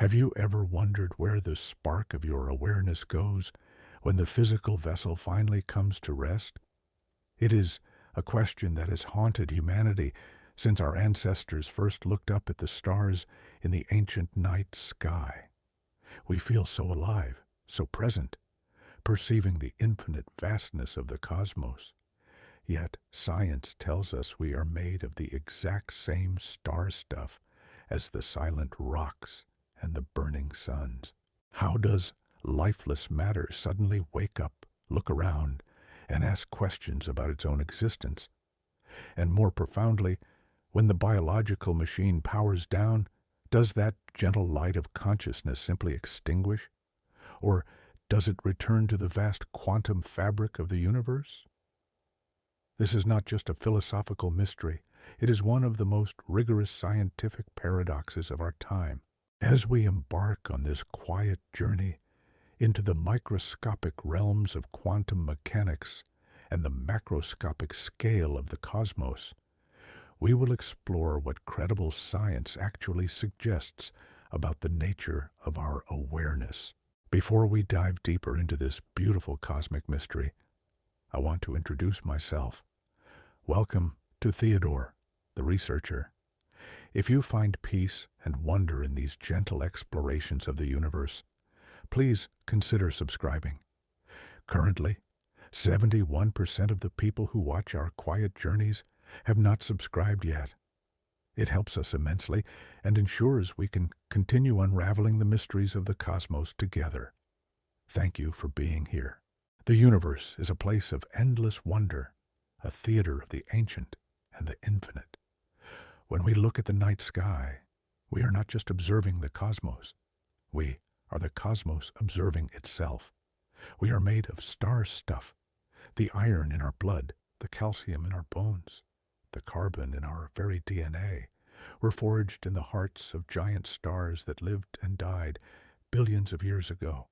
Have you ever wondered where the spark of your awareness goes when the physical vessel finally comes to rest? It is a question that has haunted humanity since our ancestors first looked up at the stars in the ancient night sky. We feel so alive, so present, perceiving the infinite vastness of the cosmos. Yet science tells us we are made of the exact same star stuff as the silent rocks and the burning suns. How does lifeless matter suddenly wake up, look around, and ask questions about its own existence? And more profoundly, when the biological machine powers down, does that gentle light of consciousness simply extinguish? Or does it return to the vast quantum fabric of the universe? This is not just a philosophical mystery. It is one of the most rigorous scientific paradoxes of our time. As we embark on this quiet journey into the microscopic realms of quantum mechanics and the macroscopic scale of the cosmos, we will explore what credible science actually suggests about the nature of our awareness. Before we dive deeper into this beautiful cosmic mystery, I want to introduce myself. Welcome to Theodore, the researcher. If you find peace and wonder in these gentle explorations of the universe, please consider subscribing. Currently, 71% of the people who watch our quiet journeys have not subscribed yet. It helps us immensely and ensures we can continue unraveling the mysteries of the cosmos together. Thank you for being here. The universe is a place of endless wonder, a theater of the ancient and the infinite. When we look at the night sky, we are not just observing the cosmos. We are the cosmos observing itself. We are made of star stuff, the iron in our blood, the calcium in our bones, the carbon in our very DNA. Were forged in the hearts of giant stars that lived and died billions of years ago.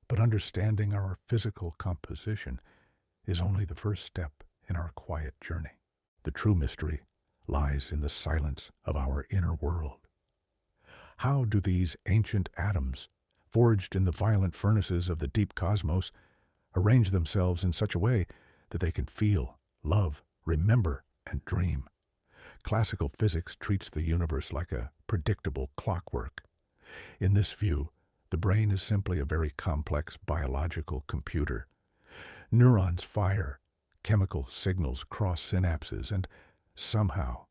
But understanding our physical composition is only the first step in our quiet journey. The true mystery lies in the silence of our inner world. How do these ancient atoms, forged in the violent furnaces of the deep cosmos, arrange themselves in such a way that they can feel, love, remember, and dream? Classical physics treats the universe like a predictable clockwork. In this view, the brain is simply a very complex biological computer. Neurons fire, chemical signals cross synapses, and somehow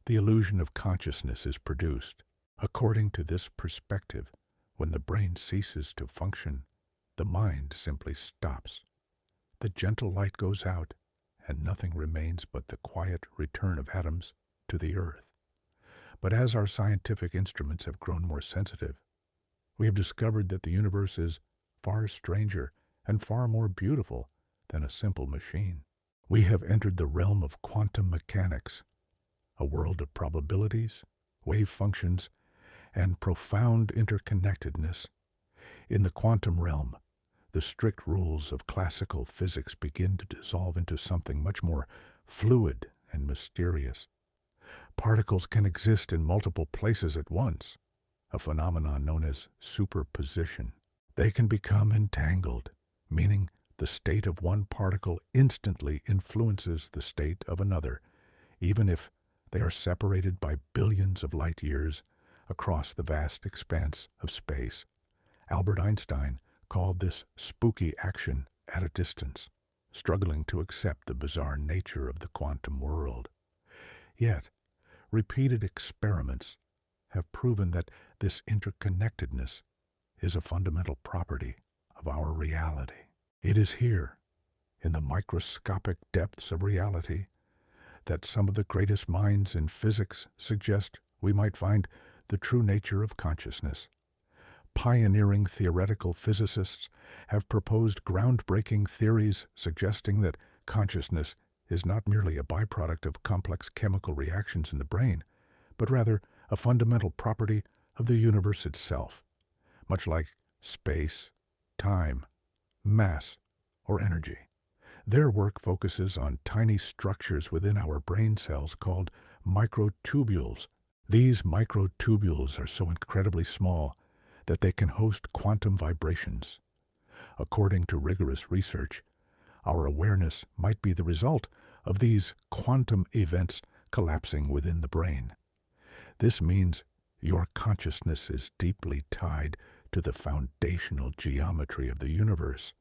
the illusion of consciousness is produced. According to this perspective, when the brain ceases to function, the mind simply stops. The gentle light goes out, and nothing remains but the quiet return of atoms to the earth. But as our scientific instruments have grown more sensitive, we have discovered that the universe is far stranger and far more beautiful than a simple machine. We have entered the realm of quantum mechanics, a world of probabilities, wave functions, and profound interconnectedness. In the quantum realm, the strict rules of classical physics begin to dissolve into something much more fluid and mysterious. Particles can exist in multiple places at once, a phenomenon known as superposition. They can become entangled, meaning the state of one particle instantly influences the state of another, even if they are separated by billions of light years across the vast expanse of space. Albert Einstein called this spooky action at a distance, struggling to accept the bizarre nature of the quantum world. Yet, repeated experiments have proven that this interconnectedness is a fundamental property of our reality. It is here, in the microscopic depths of reality, that some of the greatest minds in physics suggest we might find the true nature of consciousness. Pioneering theoretical physicists have proposed groundbreaking theories suggesting that consciousness is not merely a byproduct of complex chemical reactions in the brain, but rather a fundamental property of the universe itself, much like space, time, mass, or energy. Their work focuses on tiny structures within our brain cells called microtubules. These microtubules are so incredibly small that they can host quantum vibrations. According to rigorous research, our awareness might be the result of these quantum events collapsing within the brain. This means your consciousness is deeply tied to the foundational geometry of the universe.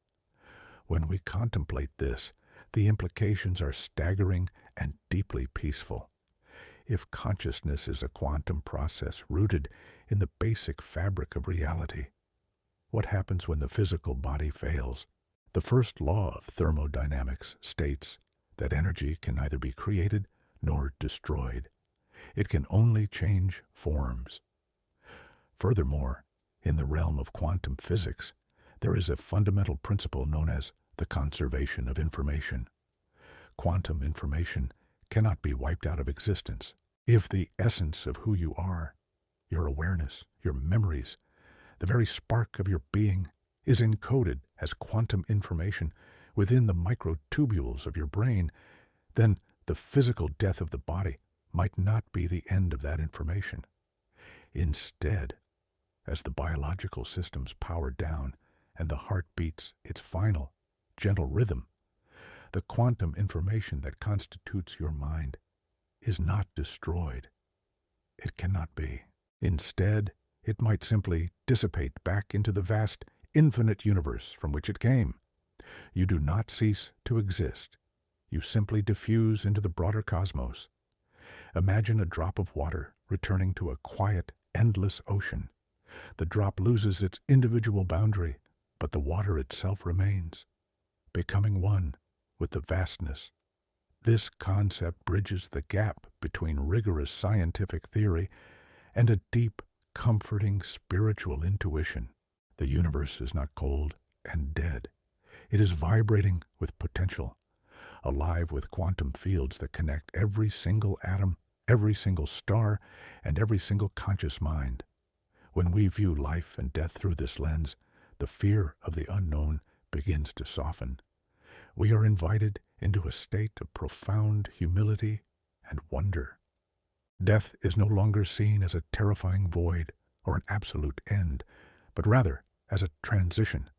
When we contemplate this, the implications are staggering and deeply peaceful. If consciousness is a quantum process rooted in the basic fabric of reality, what happens when the physical body fails? The first law of thermodynamics states that energy can neither be created nor destroyed. It can only change forms. Furthermore, in the realm of quantum physics, there is a fundamental principle known as the conservation of information. Quantum information cannot be wiped out of existence. If the essence of who you are, your awareness, your memories, the very spark of your being, is encoded as quantum information within the microtubules of your brain, then the physical death of the body might not be the end of that information. Instead, as the biological systems power down and the heart beats its final, gentle rhythm, the quantum information that constitutes your mind is not destroyed. It cannot be. Instead, it might simply dissipate back into the vast, infinite universe from which it came. You do not cease to exist. You simply diffuse into the broader cosmos. Imagine a drop of water returning to a quiet, endless ocean. The drop loses its individual boundary, but the water itself remains, becoming one with the vastness. This concept bridges the gap between rigorous scientific theory and a deep, comforting spiritual intuition. The universe is not cold and dead. It is vibrating with potential, alive with quantum fields that connect every single atom, every single star, and every single conscious mind. When we view life and death through this lens, the fear of the unknown begins to soften. We are invited into a state of profound humility and wonder. Death is no longer seen as a terrifying void or an absolute end, but rather as a transition,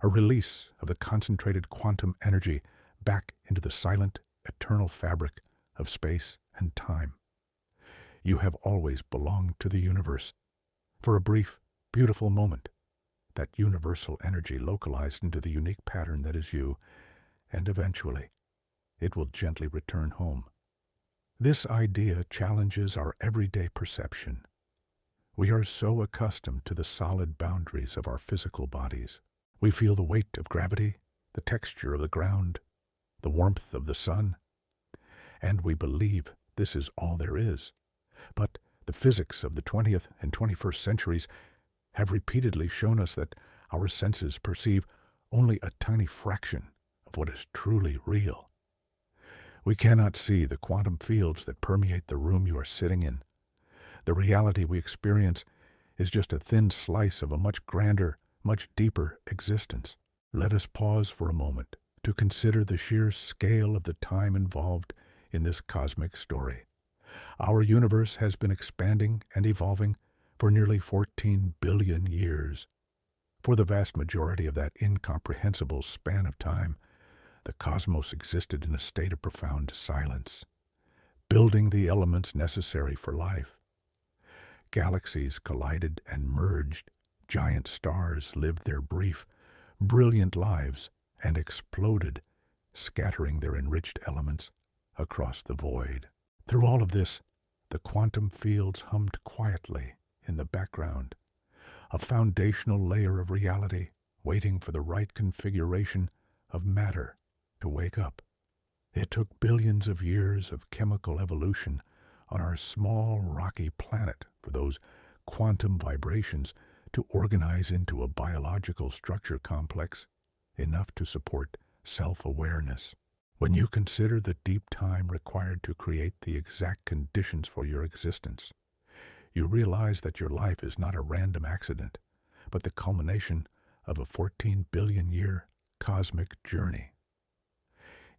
a release of the concentrated quantum energy back into the silent, eternal fabric of space and time. You have always belonged to the universe. For a brief, beautiful moment, that universal energy localized into the unique pattern that is you, and eventually, it will gently return home. This idea challenges our everyday perception. We are so accustomed to the solid boundaries of our physical bodies. We feel the weight of gravity, the texture of the ground, the warmth of the sun, and we believe this is all there is. But the physics of the 20th and 21st centuries have repeatedly shown us that our senses perceive only a tiny fraction of what is truly real. We cannot see the quantum fields that permeate the room you are sitting in. The reality we experience is just a thin slice of a much grander, much deeper existence. Let us pause for a moment to consider the sheer scale of the time involved in this cosmic story. Our universe has been expanding and evolving for nearly 14 billion years. For the vast majority of that incomprehensible span of time, the cosmos existed in a state of profound silence, building the elements necessary for life. Galaxies collided and merged, giant stars lived their brief, brilliant lives and exploded, scattering their enriched elements across the void. Through all of this, the quantum fields hummed quietly in the background, a foundational layer of reality waiting for the right configuration of matter to wake up. It took billions of years of chemical evolution on our small rocky planet for those quantum vibrations to organize into a biological structure complex enough to support self-awareness. When you consider the deep time required to create the exact conditions for your existence, you realize that your life is not a random accident, but the culmination of a 14 billion year cosmic journey.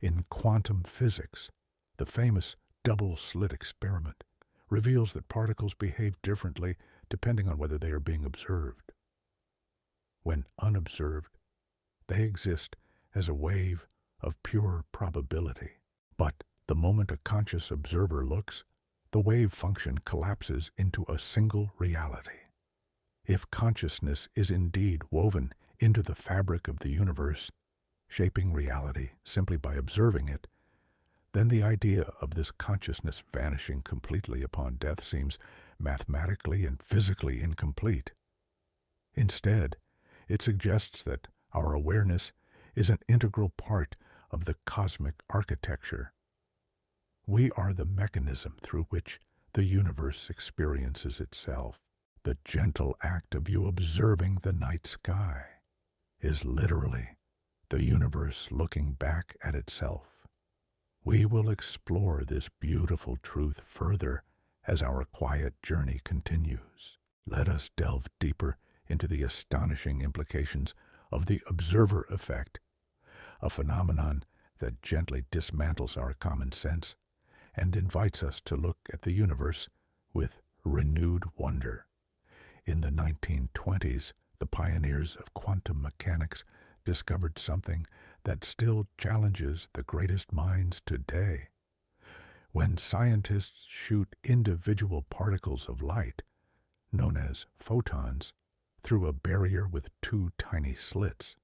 In quantum physics, the famous double-slit experiment reveals that particles behave differently depending on whether they are being observed. when unobserved, they exist as a wave of pure probability. But the moment a conscious observer looks, the wave function collapses into a single reality. If consciousness is indeed woven into the fabric of the universe, shaping reality simply by observing it, then the idea of this consciousness vanishing completely upon death seems mathematically and physically incomplete. Instead, it suggests that our awareness is an integral part of the cosmic architecture. We are the mechanism through which the universe experiences itself. The gentle act of you observing the night sky is literally the universe looking back at itself. We will explore this beautiful truth further as our quiet journey continues. Let us delve deeper into the astonishing implications of the observer effect, a phenomenon that gently dismantles our common sense and invites us to look at the universe with renewed wonder. In the 1920s, the pioneers of quantum mechanics discovered something that still challenges the greatest minds today. When scientists shoot individual particles of light, known as photons, through a barrier with two tiny slits,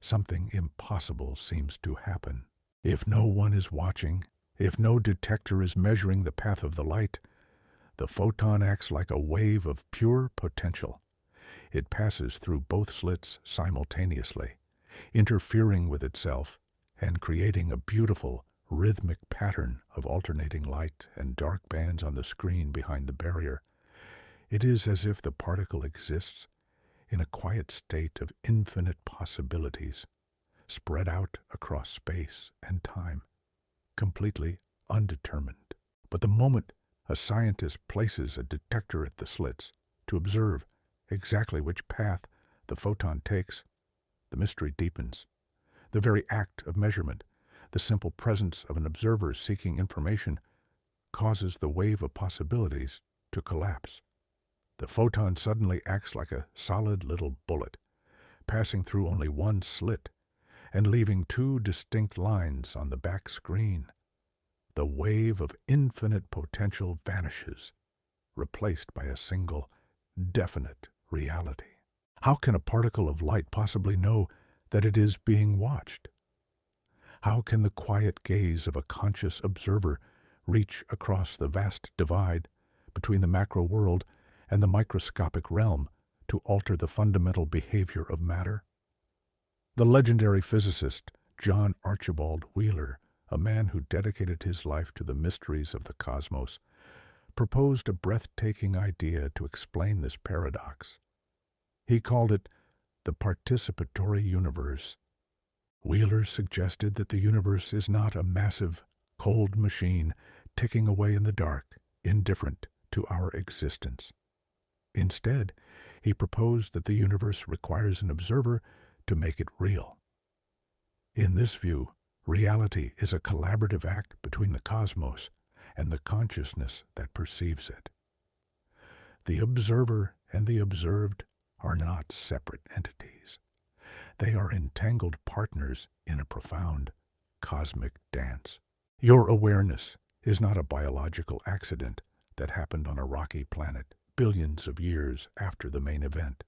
something impossible seems to happen. If no one is watching, if no detector is measuring the path of the light, the photon acts like a wave of pure potential. It passes through both slits simultaneously, interfering with itself and creating a beautiful, rhythmic pattern of alternating light and dark bands on the screen behind the barrier. It is as if the particle exists in a quiet state of infinite possibilities, spread out across space and time, completely undetermined. But the moment a scientist places a detector at the slits to observe exactly which path the photon takes, the mystery deepens. The very act of measurement, the simple presence of an observer seeking information, causes the wave of possibilities to collapse. The photon suddenly acts like a solid little bullet, passing through only one slit and leaving two distinct lines on the back screen. The wave of infinite potential vanishes, replaced by a single, definite reality. How can a particle of light possibly know that it is being watched? How can the quiet gaze of a conscious observer reach across the vast divide between the macro world and the microscopic realm to alter the fundamental behavior of matter? The legendary physicist John Archibald Wheeler, a man who dedicated his life to the mysteries of the cosmos, proposed a breathtaking idea to explain this paradox. He called it the participatory universe. Wheeler suggested that the universe is not a massive, cold machine ticking away in the dark, indifferent to our existence. Instead, he proposed that the universe requires an observer to make it real. In this view, reality is a collaborative act between the cosmos and the consciousness that perceives it. The observer and the observed are not separate entities. They are entangled partners in a profound cosmic dance. Your awareness is not a biological accident that happened on a rocky planet billions of years after the main event.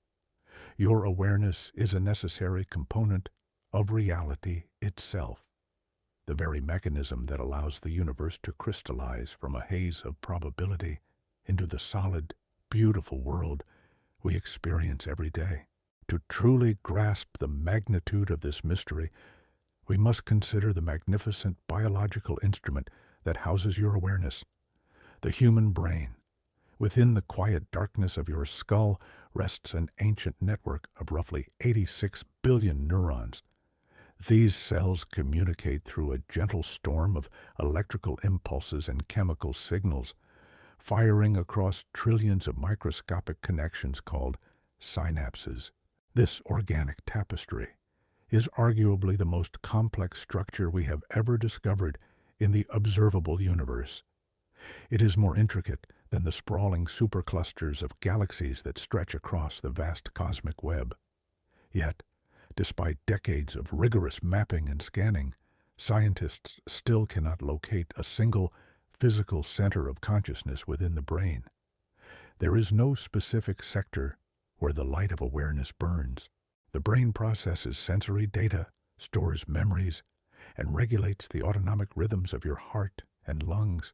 Your awareness is a necessary component of reality itself, the very mechanism that allows the universe to crystallize from a haze of probability into the solid, beautiful world we experience every day. To truly grasp the magnitude of this mystery, we must consider the magnificent biological instrument that houses your awareness, the human brain. Within the quiet darkness of your skull rests an ancient network of roughly 86 billion neurons. These cells communicate through a gentle storm of electrical impulses and chemical signals, firing across trillions of microscopic connections called synapses. This organic tapestry is arguably the most complex structure we have ever discovered in the observable universe. It is more intricate than the sprawling superclusters of galaxies that stretch across the vast cosmic web. Yet, despite decades of rigorous mapping and scanning, scientists still cannot locate a single physical center of consciousness within the brain. There is no specific sector where the light of awareness burns. The brain processes sensory data, stores memories, and regulates the autonomic rhythms of your heart and lungs.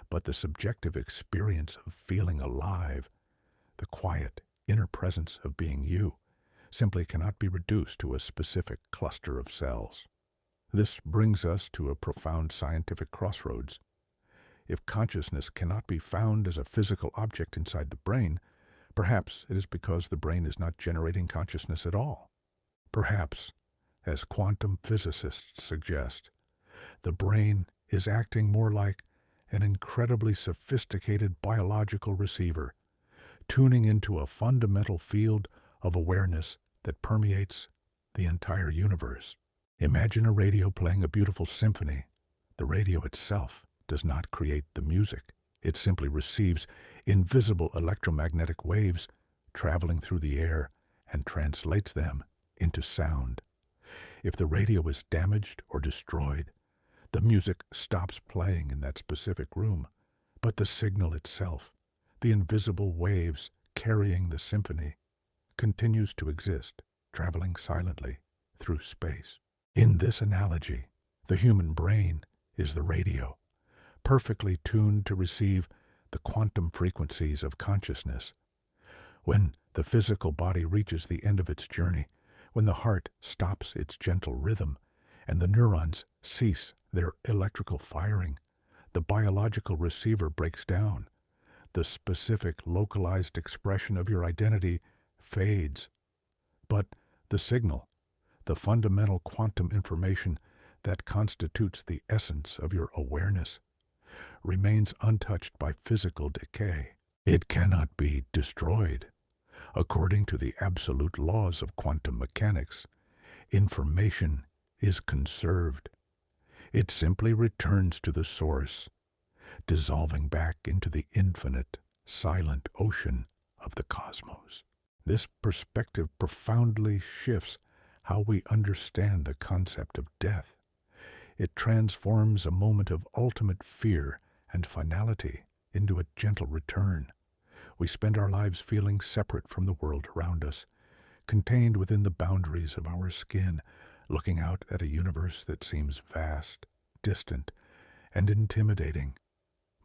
But the subjective experience of feeling alive, the quiet inner presence of being you, simply cannot be reduced to a specific cluster of cells. This brings us to a profound scientific crossroads. If consciousness cannot be found as a physical object inside the brain, perhaps it is because the brain is not generating consciousness at all. Perhaps, as quantum physicists suggest, the brain is acting more like an incredibly sophisticated biological receiver, tuning into a fundamental field of awareness that permeates the entire universe. Imagine a radio playing a beautiful symphony. The radio itself does not create the music. It simply receives invisible electromagnetic waves traveling through the air and translates them into sound. If the radio is damaged or destroyed, the music stops playing in that specific room, but the signal itself, the invisible waves carrying the symphony, continues to exist, traveling silently through space. In this analogy, the human brain is the radio, perfectly tuned to receive the quantum frequencies of consciousness. When the physical body reaches the end of its journey, when the heart stops its gentle rhythm, and the neurons cease their electrical firing, the biological receiver breaks down. The specific, localized expression of your identity fades. But the signal, the fundamental quantum information that constitutes the essence of your awareness, remains untouched by physical decay. It cannot be destroyed. According to the absolute laws of quantum mechanics, information is conserved. It simply returns to the source, dissolving back into the infinite, silent ocean of the cosmos. This perspective profoundly shifts how we understand the concept of death. It transforms a moment of ultimate fear and finality into a gentle return. We spend our lives feeling separate from the world around us, contained within the boundaries of our skin, looking out at a universe that seems vast, distant, and intimidating.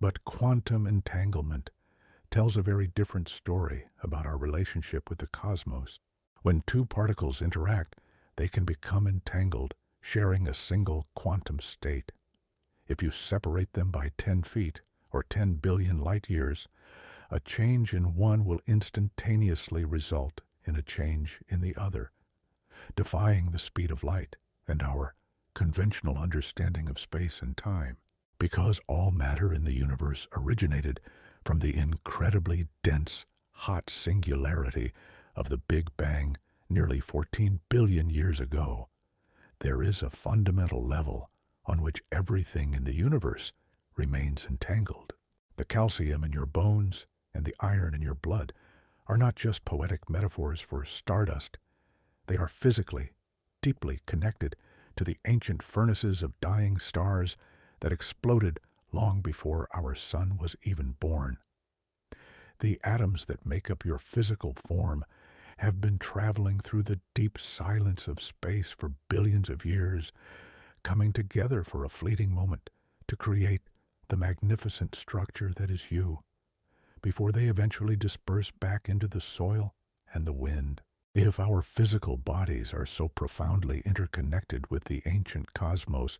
But quantum entanglement tells a very different story about our relationship with the cosmos. When two particles interact, they can become entangled, sharing a single quantum state. If you separate them by 10 feet or 10 billion light years, a change in one will instantaneously result in a change in the other, defying the speed of light and our conventional understanding of space and time. Because all matter in the universe originated from the incredibly dense, hot singularity of the Big Bang nearly 14 billion years ago, there is a fundamental level on which everything in the universe remains entangled. The calcium in your bones and the iron in your blood are not just poetic metaphors for stardust. They are physically, deeply connected to the ancient furnaces of dying stars that exploded long before our sun was even born. The atoms that make up your physical form have been traveling through the deep silence of space for billions of years, coming together for a fleeting moment to create the magnificent structure that is you, before they eventually disperse back into the soil and the wind. If our physical bodies are so profoundly interconnected with the ancient cosmos,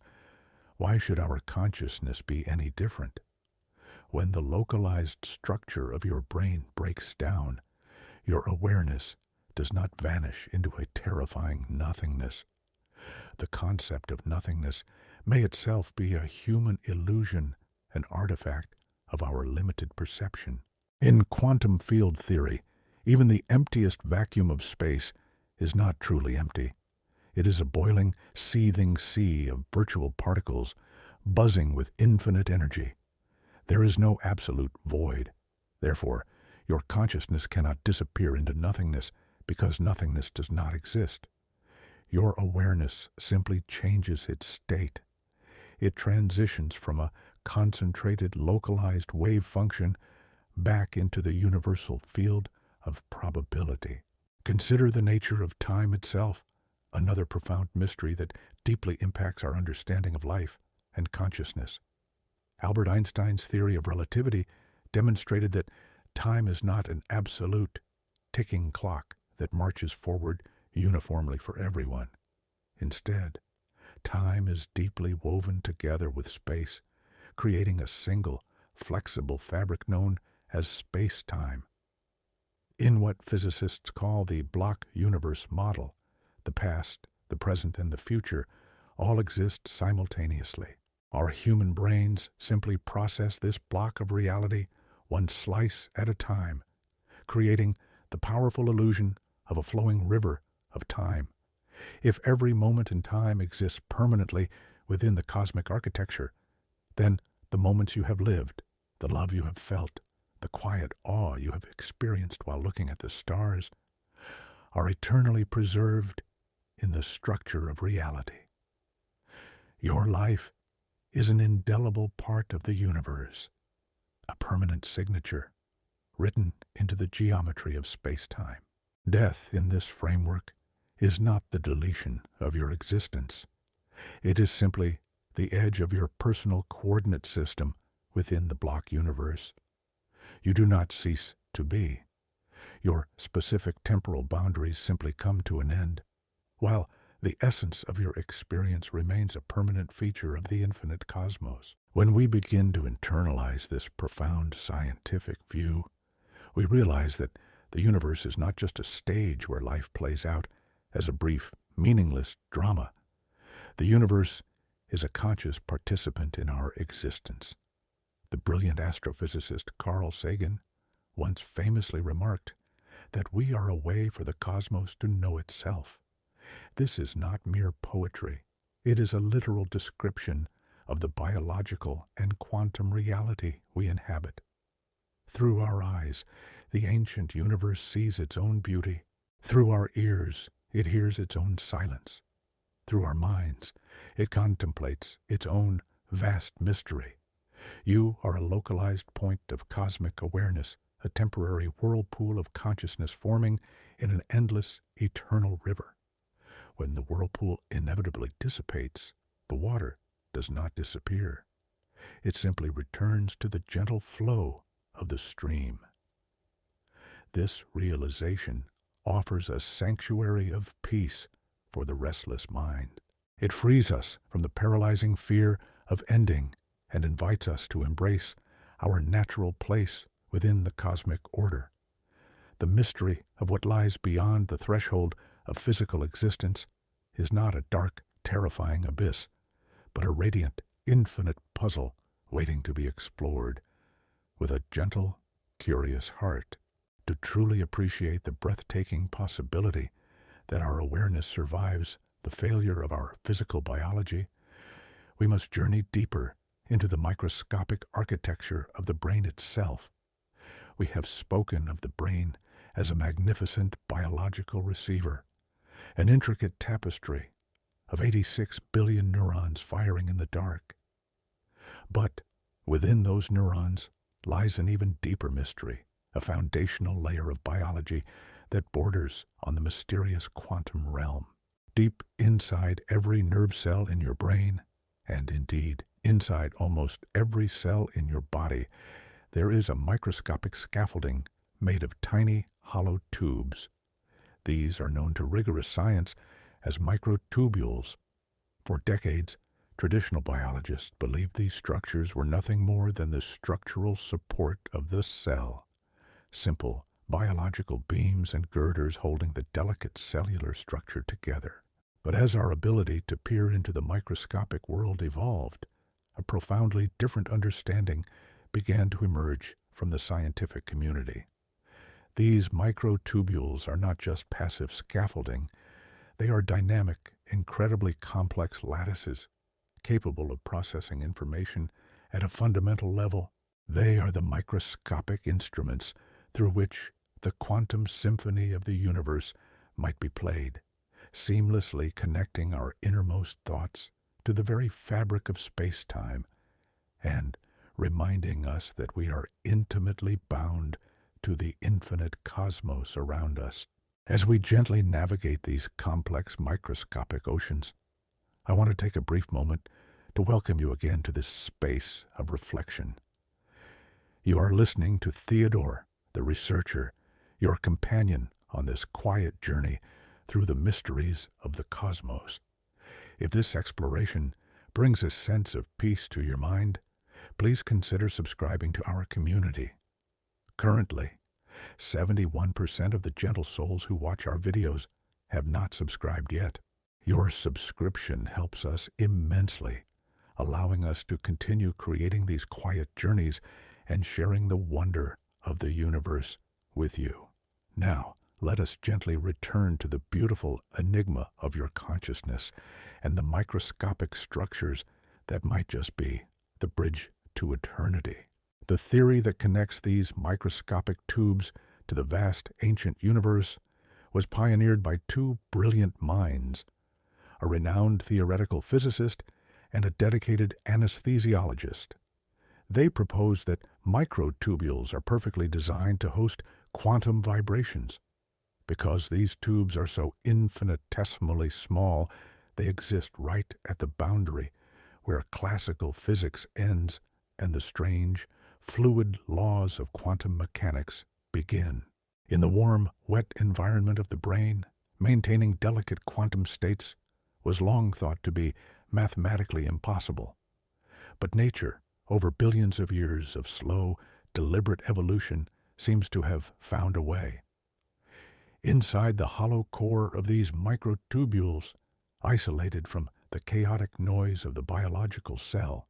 why should our consciousness be any different? When the localized structure of your brain breaks down, your awareness does not vanish into a terrifying nothingness. The concept of nothingness may itself be a human illusion, an artifact of our limited perception. In quantum field theory, even the emptiest vacuum of space is not truly empty. It is a boiling, seething sea of virtual particles, buzzing with infinite energy. There is no absolute void. Therefore, your consciousness cannot disappear into nothingness because nothingness does not exist. Your awareness simply changes its state. It transitions from a concentrated, localized wave function back into the universal field of probability. Consider the nature of time itself, another profound mystery that deeply impacts our understanding of life and consciousness. Albert Einstein's theory of relativity demonstrated that time is not an absolute, ticking clock that marches forward uniformly for everyone. Instead, time is deeply woven together with space, creating a single, flexible fabric known as space-time. In what physicists call the block universe model, the past, the present, and the future all exist simultaneously. Our human brains simply process this block of reality one slice at a time, creating the powerful illusion of a flowing river of time. If every moment in time exists permanently within the cosmic architecture, then the moments you have lived, the love you have felt, the quiet awe you have experienced while looking at the stars, are eternally preserved in the structure of reality. Your life is an indelible part of the universe, a permanent signature written into the geometry of space-time. Death in this framework is not the deletion of your existence. It is simply the edge of your personal coordinate system within the block universe. You do not cease to be. Your specific temporal boundaries simply come to an end, while the essence of your experience remains a permanent feature of the infinite cosmos. When we begin to internalize this profound scientific view, we realize that the universe is not just a stage where life plays out as a brief, meaningless drama. The universe is a conscious participant in our existence. The brilliant astrophysicist Carl Sagan once famously remarked that we are a way for the cosmos to know itself. This is not mere poetry. It is a literal description of the biological and quantum reality we inhabit. Through our eyes, the ancient universe sees its own beauty. Through our ears, it hears its own silence. Through our minds, it contemplates its own vast mystery. You are a localized point of cosmic awareness, a temporary whirlpool of consciousness forming in an endless, eternal river. When the whirlpool inevitably dissipates, the water does not disappear. It simply returns to the gentle flow of the stream. This realization offers a sanctuary of peace for the restless mind. It frees us from the paralyzing fear of ending and invites us to embrace our natural place within the cosmic order. The mystery of what lies beyond the threshold of physical existence is not a dark, terrifying abyss, but a radiant, infinite puzzle waiting to be explored with a gentle, curious heart. To truly appreciate the breathtaking possibility that our awareness survives the failure of our physical biology, we must journey deeper into the microscopic architecture of the brain itself. We have spoken of the brain as a magnificent biological receiver, an intricate tapestry of 86 billion neurons firing in the dark. But within those neurons lies an even deeper mystery, a foundational layer of biology that borders on the mysterious quantum realm. Deep inside every nerve cell in your brain, and indeed inside almost every cell in your body, there is a microscopic scaffolding made of tiny, hollow tubes. These are known to rigorous science as microtubules. For decades, traditional biologists believed these structures were nothing more than the structural support of the cell. Simple biological beams and girders holding the delicate cellular structure together. But as our ability to peer into the microscopic world evolved, a profoundly different understanding began to emerge from the scientific community. These microtubules are not just passive scaffolding, they are dynamic, incredibly complex lattices, capable of processing information at a fundamental level. They are the microscopic instruments through which the quantum symphony of the universe might be played, seamlessly connecting our innermost thoughts to the very fabric of space-time and reminding us that we are intimately bound to the infinite cosmos around us. As we gently navigate these complex microscopic oceans, I want to take a brief moment to welcome you again to this space of reflection. You are listening to Theodore, the researcher, your companion on this quiet journey through the mysteries of the cosmos. If this exploration brings a sense of peace to your mind, please consider subscribing to our community. Currently, 71% of the gentle souls who watch our videos have not subscribed yet. Your subscription helps us immensely, allowing us to continue creating these quiet journeys and sharing the wonder of the universe with you. Now, let us gently return to the beautiful enigma of your consciousness and the microscopic structures that might just be the bridge to eternity. The theory that connects these microscopic tubes to the vast ancient universe was pioneered by two brilliant minds, a renowned theoretical physicist and a dedicated anesthesiologist. They proposed that microtubules are perfectly designed to host quantum vibrations. Because these tubes are so infinitesimally small, they exist right at the boundary where classical physics ends and the strange, fluid laws of quantum mechanics begin. In the warm, wet environment of the brain, maintaining delicate quantum states was long thought to be mathematically impossible. But nature, over billions of years of slow, deliberate evolution, seems to have found a way. Inside the hollow core of these microtubules, isolated from the chaotic noise of the biological cell,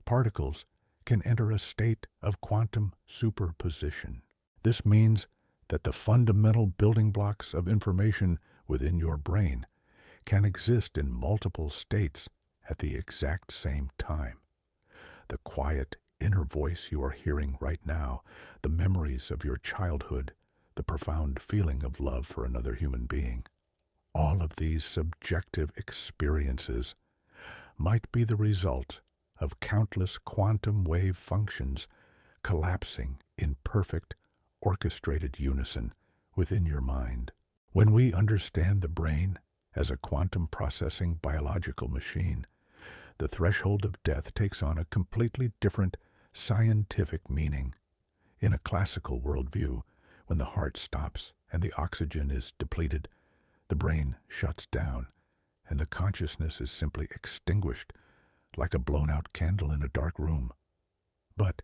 particles can enter a state of quantum superposition. This means that the fundamental building blocks of information within your brain can exist in multiple states at the exact same time. The quiet inner voice you are hearing right now, the memories of your childhood, the profound feeling of love for another human being, all of these subjective experiences might be the result of countless quantum wave functions collapsing in perfect, orchestrated unison within your mind. When we understand the brain as a quantum processing biological machine, the threshold of death takes on a completely different scientific meaning. In a classical worldview, when the heart stops and the oxygen is depleted, the brain shuts down and the consciousness is simply extinguished like a blown-out candle in a dark room. But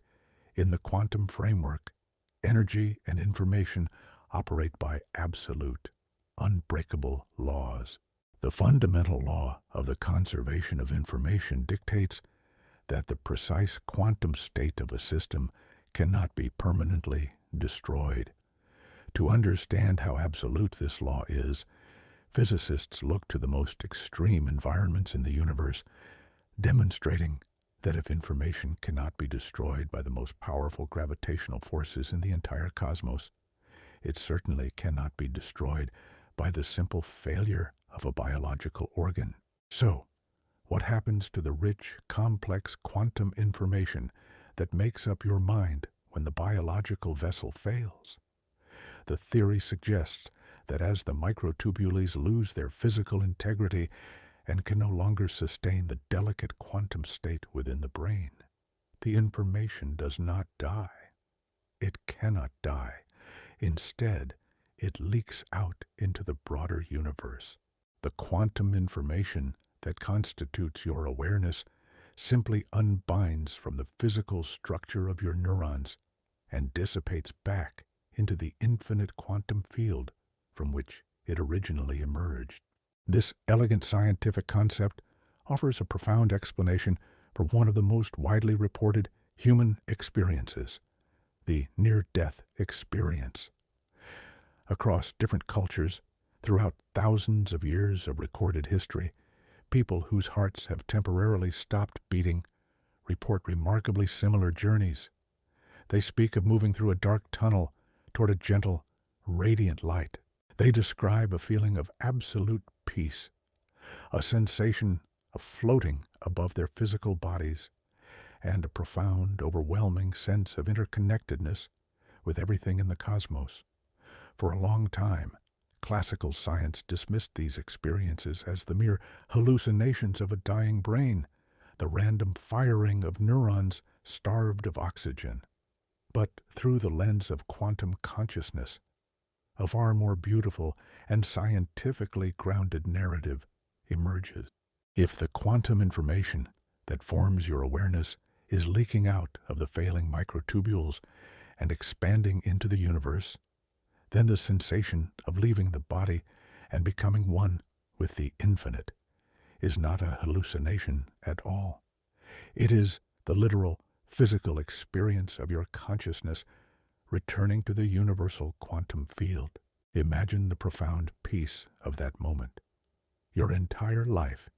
in the quantum framework, energy and information operate by absolute, unbreakable laws. The fundamental law of the conservation of information dictates that the precise quantum state of a system cannot be permanently destroyed. To understand how absolute this law is, physicists look to the most extreme environments in the universe, demonstrating that if information cannot be destroyed by the most powerful gravitational forces in the entire cosmos, it certainly cannot be destroyed by the simple failure of a biological organ. So, what happens to the rich, complex quantum information that makes up your mind when the biological vessel fails? The theory suggests that as the microtubules lose their physical integrity and can no longer sustain the delicate quantum state within the brain, the information does not die. It cannot die. Instead, it leaks out into the broader universe. The quantum information that constitutes your awareness simply unbinds from the physical structure of your neurons and dissipates back into the infinite quantum field from which it originally emerged. This elegant scientific concept offers a profound explanation for one of the most widely reported human experiences, the near-death experience. Across different cultures, throughout thousands of years of recorded history, people whose hearts have temporarily stopped beating report remarkably similar journeys. They speak of moving through a dark tunnel toward a gentle, radiant light. They describe a feeling of absolute peace, a sensation of floating above their physical bodies, and a profound, overwhelming sense of interconnectedness with everything in the cosmos. For a long time, classical science dismissed these experiences as the mere hallucinations of a dying brain, the random firing of neurons starved of oxygen. But through the lens of quantum consciousness, a far more beautiful and scientifically grounded narrative emerges. If the quantum information that forms your awareness is leaking out of the failing microtubules and expanding into the universe, then the sensation of leaving the body and becoming one with the infinite is not a hallucination at all. It is the literal physical experience of your consciousness returning to the universal quantum field. Imagine the profound peace of that moment. Your entire life,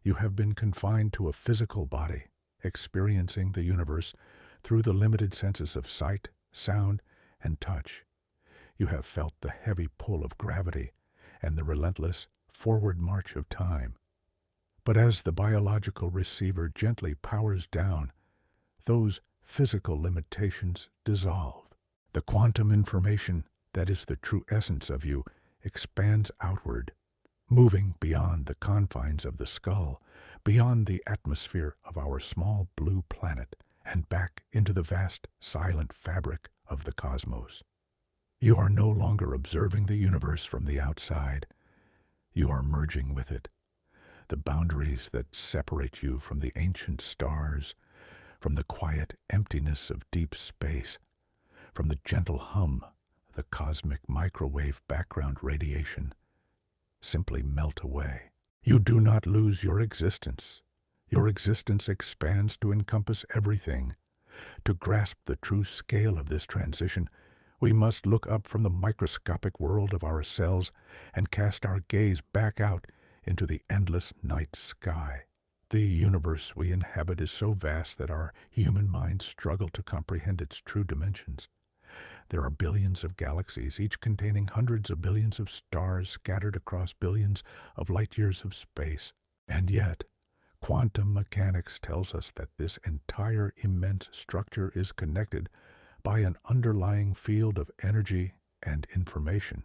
you have been confined to a physical body, experiencing the universe through the limited senses of sight, sound, and touch. You have felt the heavy pull of gravity and the relentless forward march of time. But as the biological receiver gently powers down, those physical limitations dissolve. The quantum information that is the true essence of you expands outward, moving beyond the confines of the skull, beyond the atmosphere of our small blue planet, and back into the vast, silent fabric of the cosmos. You are no longer observing the universe from the outside. You are merging with it. The boundaries that separate you from the ancient stars, from the quiet emptiness of deep space, from the gentle hum of the cosmic microwave background radiation, simply melt away. You do not lose your existence. Your existence expands to encompass everything. To grasp the true scale of this transition, we must look up from the microscopic world of our cells and cast our gaze back out into the endless night sky. The universe we inhabit is so vast that our human minds struggle to comprehend its true dimensions. There are billions of galaxies, each containing hundreds of billions of stars scattered across billions of light-years of space. And yet, quantum mechanics tells us that this entire immense structure is connected by an underlying field of energy and information.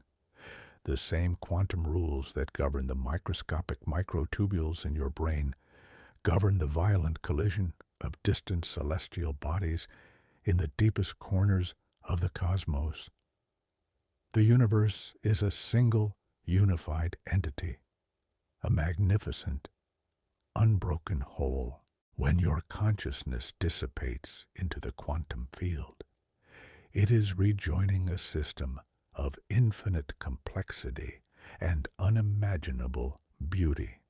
The same quantum rules that govern the microscopic microtubules in your brain govern the violent collision of distant celestial bodies in the deepest corners of the cosmos. The universe is a single, unified entity, a magnificent, unbroken whole. When your consciousness dissipates into the quantum field, it is rejoining a system of infinite complexity and unimaginable beauty.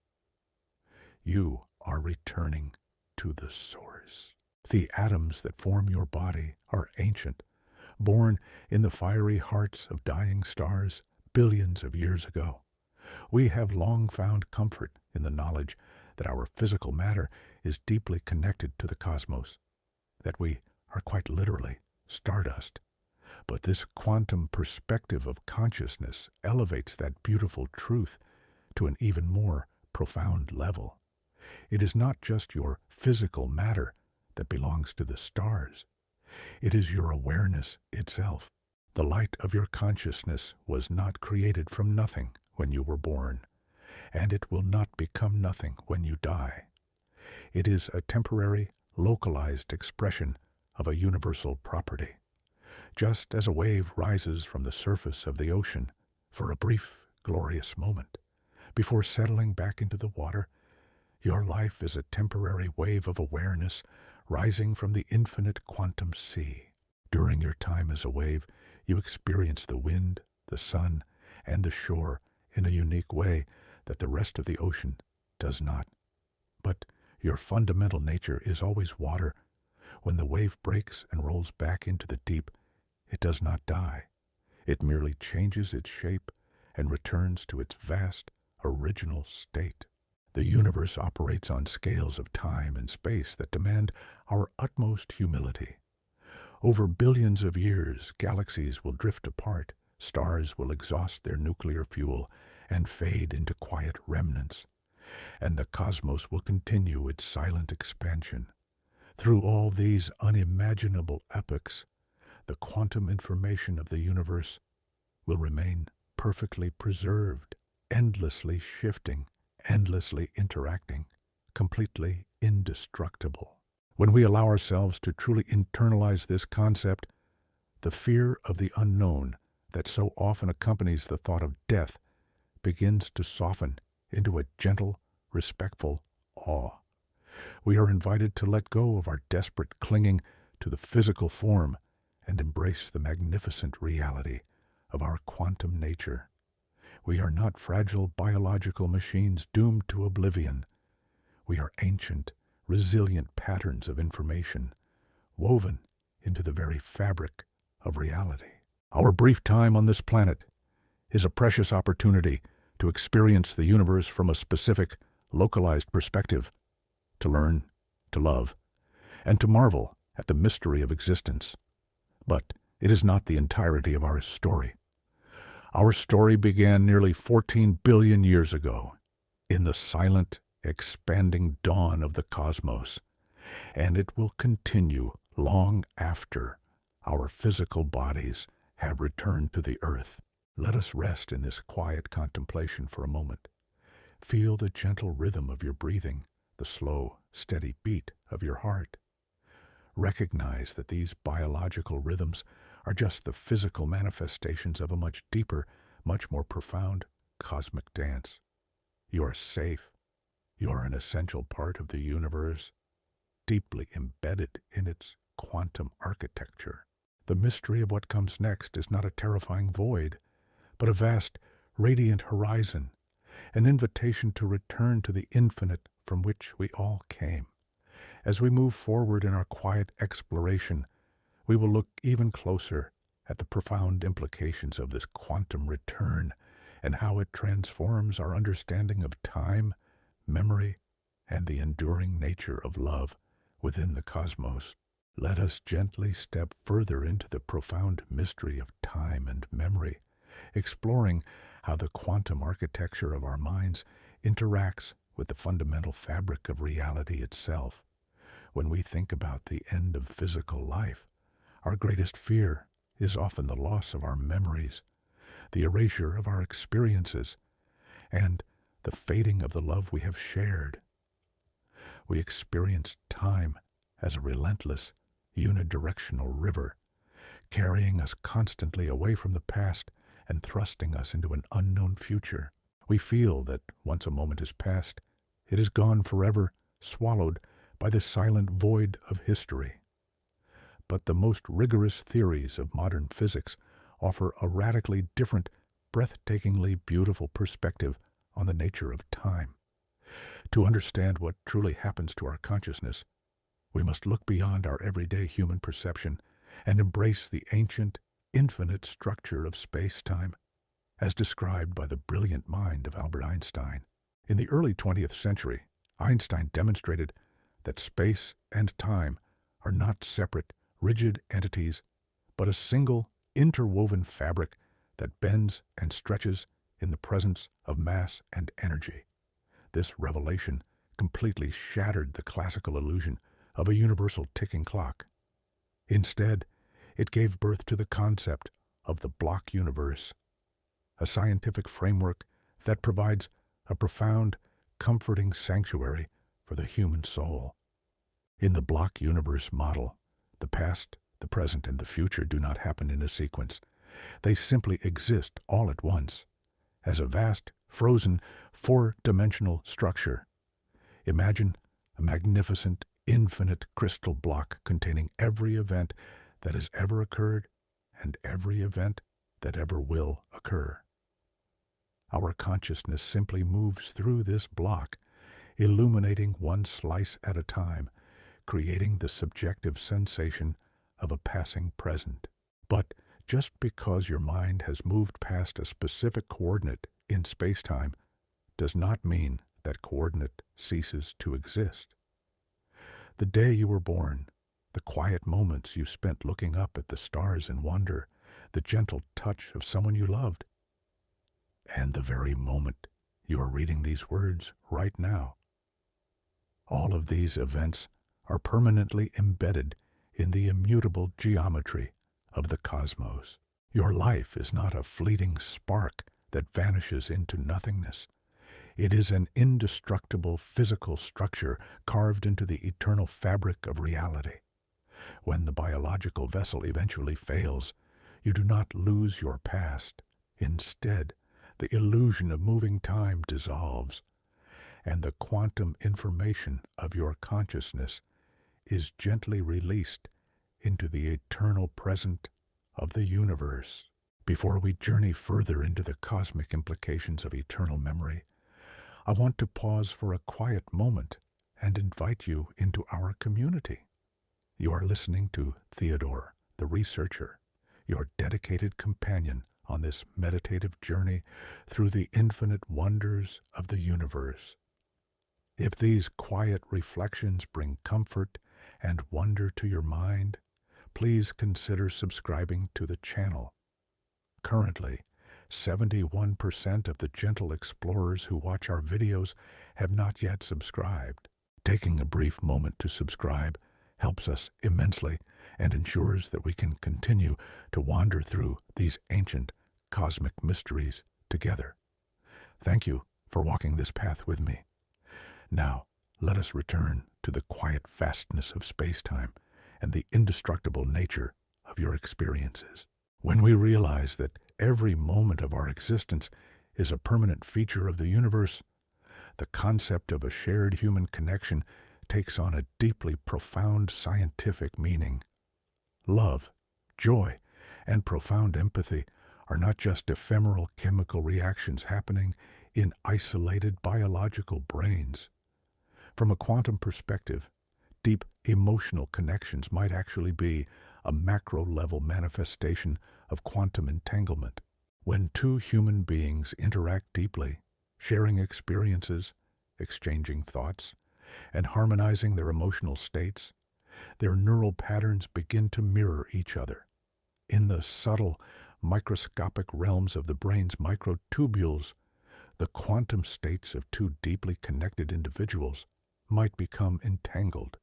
You are returning to the source. The atoms that form your body are ancient, born in the fiery hearts of dying stars billions of years ago. We have long found comfort in the knowledge that our physical matter is deeply connected to the cosmos, that we are quite literally stardust. But this quantum perspective of consciousness elevates that beautiful truth to an even more profound level. It is not just your physical matter that belongs to the stars. It is your awareness itself. The light of your consciousness was not created from nothing when you were born, and it will not become nothing when you die. It is a temporary, localized expression of a universal property. Just as a wave rises from the surface of the ocean for a brief, glorious moment, before settling back into the water, your life is a temporary wave of awareness rising from the infinite quantum sea. During your time as a wave, you experience the wind, the sun, and the shore in a unique way that the rest of the ocean does not. But your fundamental nature is always water. When the wave breaks and rolls back into the deep, it does not die. It merely changes its shape and returns to its vast, original state. The universe operates on scales of time and space that demand our utmost humility. Over billions of years, galaxies will drift apart, Stars will exhaust their nuclear fuel and fade into quiet remnants, and the cosmos will continue its silent expansion. Through all these unimaginable epochs, the quantum information of the universe will remain perfectly preserved, endlessly shifting, endlessly interacting, completely indestructible. When we allow ourselves to truly internalize this concept, the fear of the unknown that so often accompanies the thought of death begins to soften into a gentle, respectful awe. We are invited to let go of our desperate clinging to the physical form and embrace the magnificent reality of our quantum nature. We are not fragile biological machines doomed to oblivion. We are ancient, resilient patterns of information, woven into the very fabric of reality. Our brief time on this planet is a precious opportunity to experience the universe from a specific, localized perspective, to learn, to love, and to marvel at the mystery of existence. But it is not the entirety of our story. Our story began nearly 14 billion years ago, in the silent, expanding dawn of the cosmos, and it will continue long after our physical bodies have returned to the earth. Let us rest in this quiet contemplation for a moment. Feel the gentle rhythm of your breathing, the slow, steady beat of your heart. Recognize that these biological rhythms are just the physical manifestations of a much deeper, much more profound cosmic dance. You are safe. You are an essential part of the universe, deeply embedded in its quantum architecture. The mystery of what comes next is not a terrifying void, but a vast, radiant horizon, an invitation to return to the infinite from which we all came. As we move forward in our quiet exploration, we will look even closer at the profound implications of this quantum return and how it transforms our understanding of time, memory, and the enduring nature of love within the cosmos. Let us gently step further into the profound mystery of time and memory, exploring how the quantum architecture of our minds interacts with the fundamental fabric of reality itself. When we think about the end of physical life, our greatest fear is often the loss of our memories, the erasure of our experiences, and the fading of the love we have shared. We experience time as a relentless, unidirectional river, carrying us constantly away from the past and thrusting us into an unknown future. We feel that once a moment is past, it is gone forever, swallowed by the silent void of history. But the most rigorous theories of modern physics offer a radically different, breathtakingly beautiful perspective on the nature of time. To understand what truly happens to our consciousness, we must look beyond our everyday human perception and embrace the ancient, infinite structure of space-time, as described by the brilliant mind of Albert Einstein. In the early 20th century, Einstein demonstrated that space and time are not separate, rigid entities, but a single, interwoven fabric that bends and stretches in the presence of mass and energy. This revelation completely shattered the classical illusion of a universal ticking clock. Instead, it gave birth to the concept of the block universe, a scientific framework that provides a profound, comforting sanctuary for the human soul. In the block universe model, the past, the present, and the future do not happen in a sequence. They simply exist all at once, as a vast, frozen, four-dimensional structure. Imagine a magnificent, infinite crystal block containing every event that has ever occurred and every event that ever will occur. Our consciousness simply moves through this block, illuminating one slice at a time, creating the subjective sensation of a passing present. But just because your mind has moved past a specific coordinate in space-time does not mean that coordinate ceases to exist. The day you were born, the quiet moments you spent looking up at the stars in wonder, the gentle touch of someone you loved, and the very moment you are reading these words right now. All of these events are permanently embedded in the immutable geometry of the cosmos. Your life is not a fleeting spark that vanishes into nothingness. It is an indestructible physical structure carved into the eternal fabric of reality. When the biological vessel eventually fails, you do not lose your past. Instead, the illusion of moving time dissolves, and the quantum information of your consciousness is gently released into the eternal present of the universe. Before we journey further into the cosmic implications of eternal memory, I want to pause for a quiet moment and invite you into our community. You are listening to Theodore, the researcher, your dedicated companion on this meditative journey through the infinite wonders of the universe. If these quiet reflections bring comfort and wonder to your mind, please consider subscribing to the channel. Currently, 71% of the gentle explorers who watch our videos have not yet subscribed. Taking a brief moment to subscribe helps us immensely and ensures that we can continue to wander through these ancient cosmic mysteries together. Thank you for walking this path with me. Now, let us return to the quiet vastness of space-time and the indestructible nature of your experiences. When we realize that every moment of our existence is a permanent feature of the universe, the concept of a shared human connection takes on a deeply profound scientific meaning. Love, joy, and profound empathy are not just ephemeral chemical reactions happening in isolated biological brains. From a quantum perspective, deep emotional connections might actually be a macro-level manifestation of quantum entanglement. When two human beings interact deeply, sharing experiences, exchanging thoughts, and harmonizing their emotional states, their neural patterns begin to mirror each other. In the subtle, microscopic realms of the brain's microtubules, the quantum states of two deeply connected individuals might become entangled.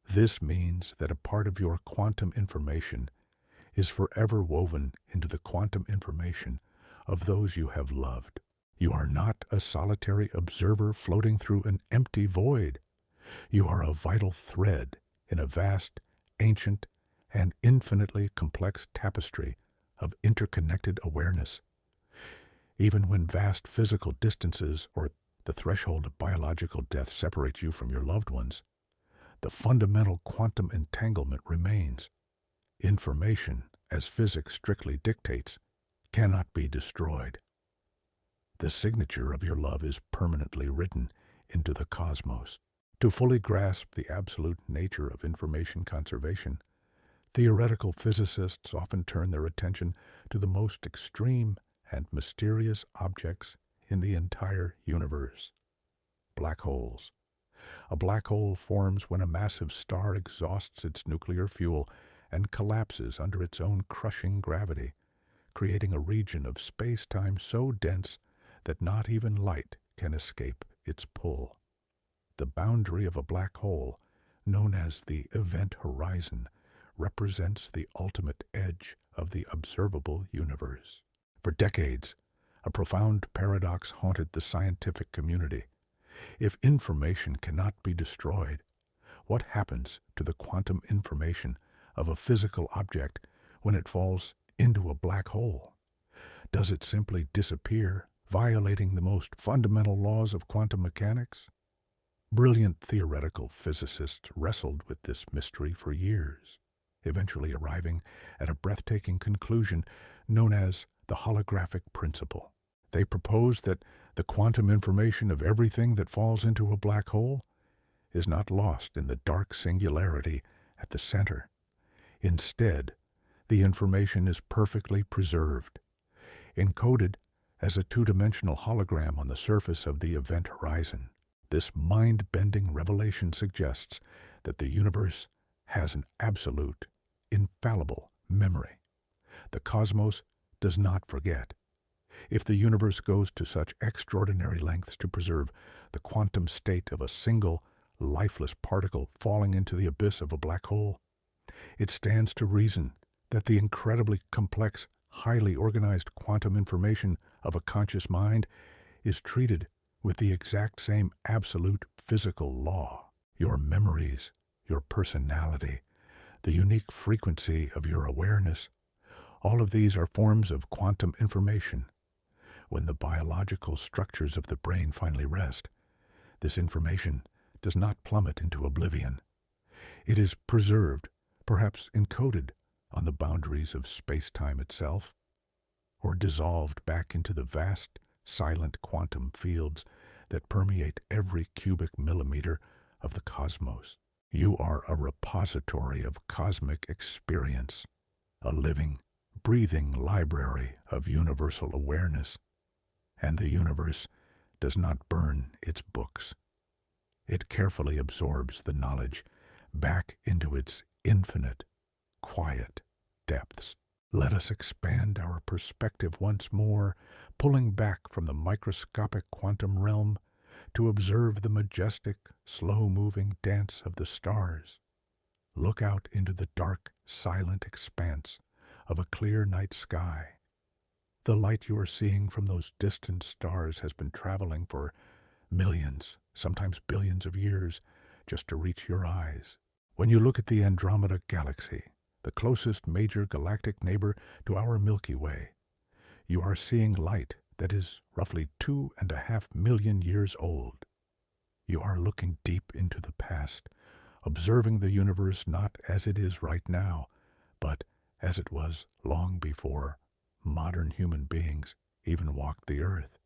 This means that a part of your quantum information is forever woven into the quantum information of those you have loved. You are not a solitary observer floating through an empty void. You are a vital thread in a vast, ancient, and infinitely complex tapestry of interconnected awareness. Even when vast physical distances or the threshold of biological death separates you from your loved ones, the fundamental quantum entanglement remains. Information, as physics strictly dictates, cannot be destroyed. The signature of your love is permanently written into the cosmos. To fully grasp the absolute nature of information conservation, theoretical physicists often turn their attention to the most extreme and mysterious objects in the entire universe: black holes. A black hole forms when a massive star exhausts its nuclear fuel and collapses under its own crushing gravity, creating a region of space-time so dense that not even light can escape its pull. The boundary of a black hole, known as the event horizon, represents the ultimate edge of the observable universe. For decades, a profound paradox haunted the scientific community. If information cannot be destroyed, what happens to the quantum information of a physical object when it falls into a black hole? Does it simply disappear, violating the most fundamental laws of quantum mechanics? Brilliant theoretical physicists wrestled with this mystery for years, eventually arriving at a breathtaking conclusion known as the holographic principle. They proposed that the quantum information of everything that falls into a black hole is not lost in the dark singularity at the center. Instead, the information is perfectly preserved, encoded as a two-dimensional hologram on the surface of the event horizon. This mind-bending revelation suggests that the universe has an absolute, infallible memory. The cosmos does not forget. If the universe goes to such extraordinary lengths to preserve the quantum state of a single, lifeless particle falling into the abyss of a black hole, it stands to reason that the incredibly complex, highly organized quantum information of a conscious mind is treated with the exact same absolute physical law. Your memories, your personality, the unique frequency of your awareness, all of these are forms of quantum information. When the biological structures of the brain finally rest, this information does not plummet into oblivion. It is preserved, perhaps encoded on the boundaries of space-time itself, or dissolved back into the vast, silent quantum fields that permeate every cubic millimeter of the cosmos. You are a repository of cosmic experience, a living, breathing library of universal awareness. And the universe does not burn its books. It carefully absorbs the knowledge back into its infinite, quiet depths. Let us expand our perspective once more, pulling back from the microscopic quantum realm to observe the majestic, slow-moving dance of the stars. Look out into the dark, silent expanse of a clear night sky. The light you are seeing from those distant stars has been traveling for millions, sometimes billions of years, just to reach your eyes. When you look at the Andromeda Galaxy, the closest major galactic neighbor to our Milky Way, you are seeing light that is roughly 2.5 million years old. You are looking deep into the past, observing the universe not as it is right now, but as it was long before modern human beings even walked the earth.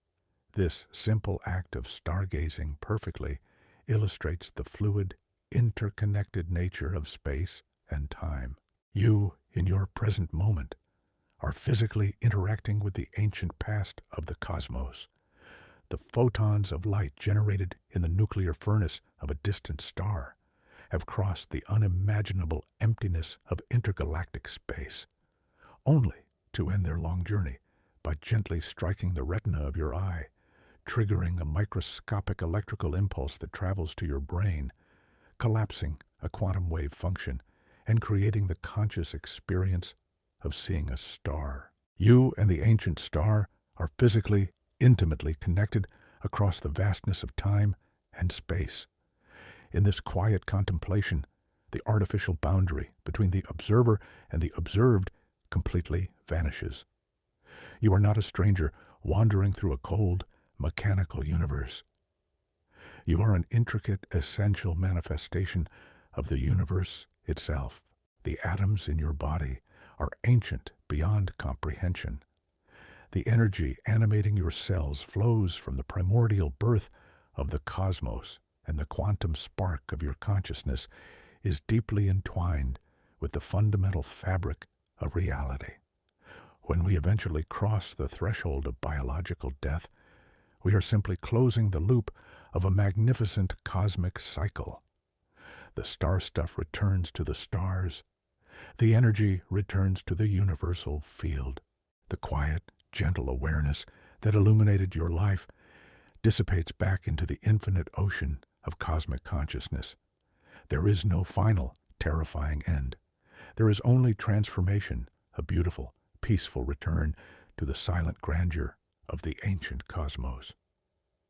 This simple act of stargazing perfectly illustrates the fluid, interconnected nature of space and time. You, in your present moment, are physically interacting with the ancient past of the cosmos. The photons of light generated in the nuclear furnace of a distant star have crossed the unimaginable emptiness of intergalactic space, only to end their long journey by gently striking the retina of your eye, triggering a microscopic electrical impulse that travels to your brain, collapsing a quantum wave function, and creating the conscious experience of seeing a star. You and the ancient star are physically, intimately connected across the vastness of time and space. In this quiet contemplation, the artificial boundary between the observer and the observed completely vanishes. You are not a stranger wandering through a cold, mechanical universe. You are an intricate, essential manifestation of the universe itself. The atoms in your body are ancient beyond comprehension. The energy animating your cells flows from the primordial birth of the cosmos, and the quantum spark of your consciousness is deeply entwined with the fundamental fabric of reality. When we eventually cross the threshold of biological death, we are simply closing the loop of a magnificent cosmic cycle. The star stuff returns to the stars. The energy returns to the universal field. The quiet, gentle awareness that illuminated your life dissipates back into the infinite ocean of cosmic consciousness. There is no final, terrifying end. There is only transformation, a beautiful, peaceful return to the silent grandeur of the ancient cosmos.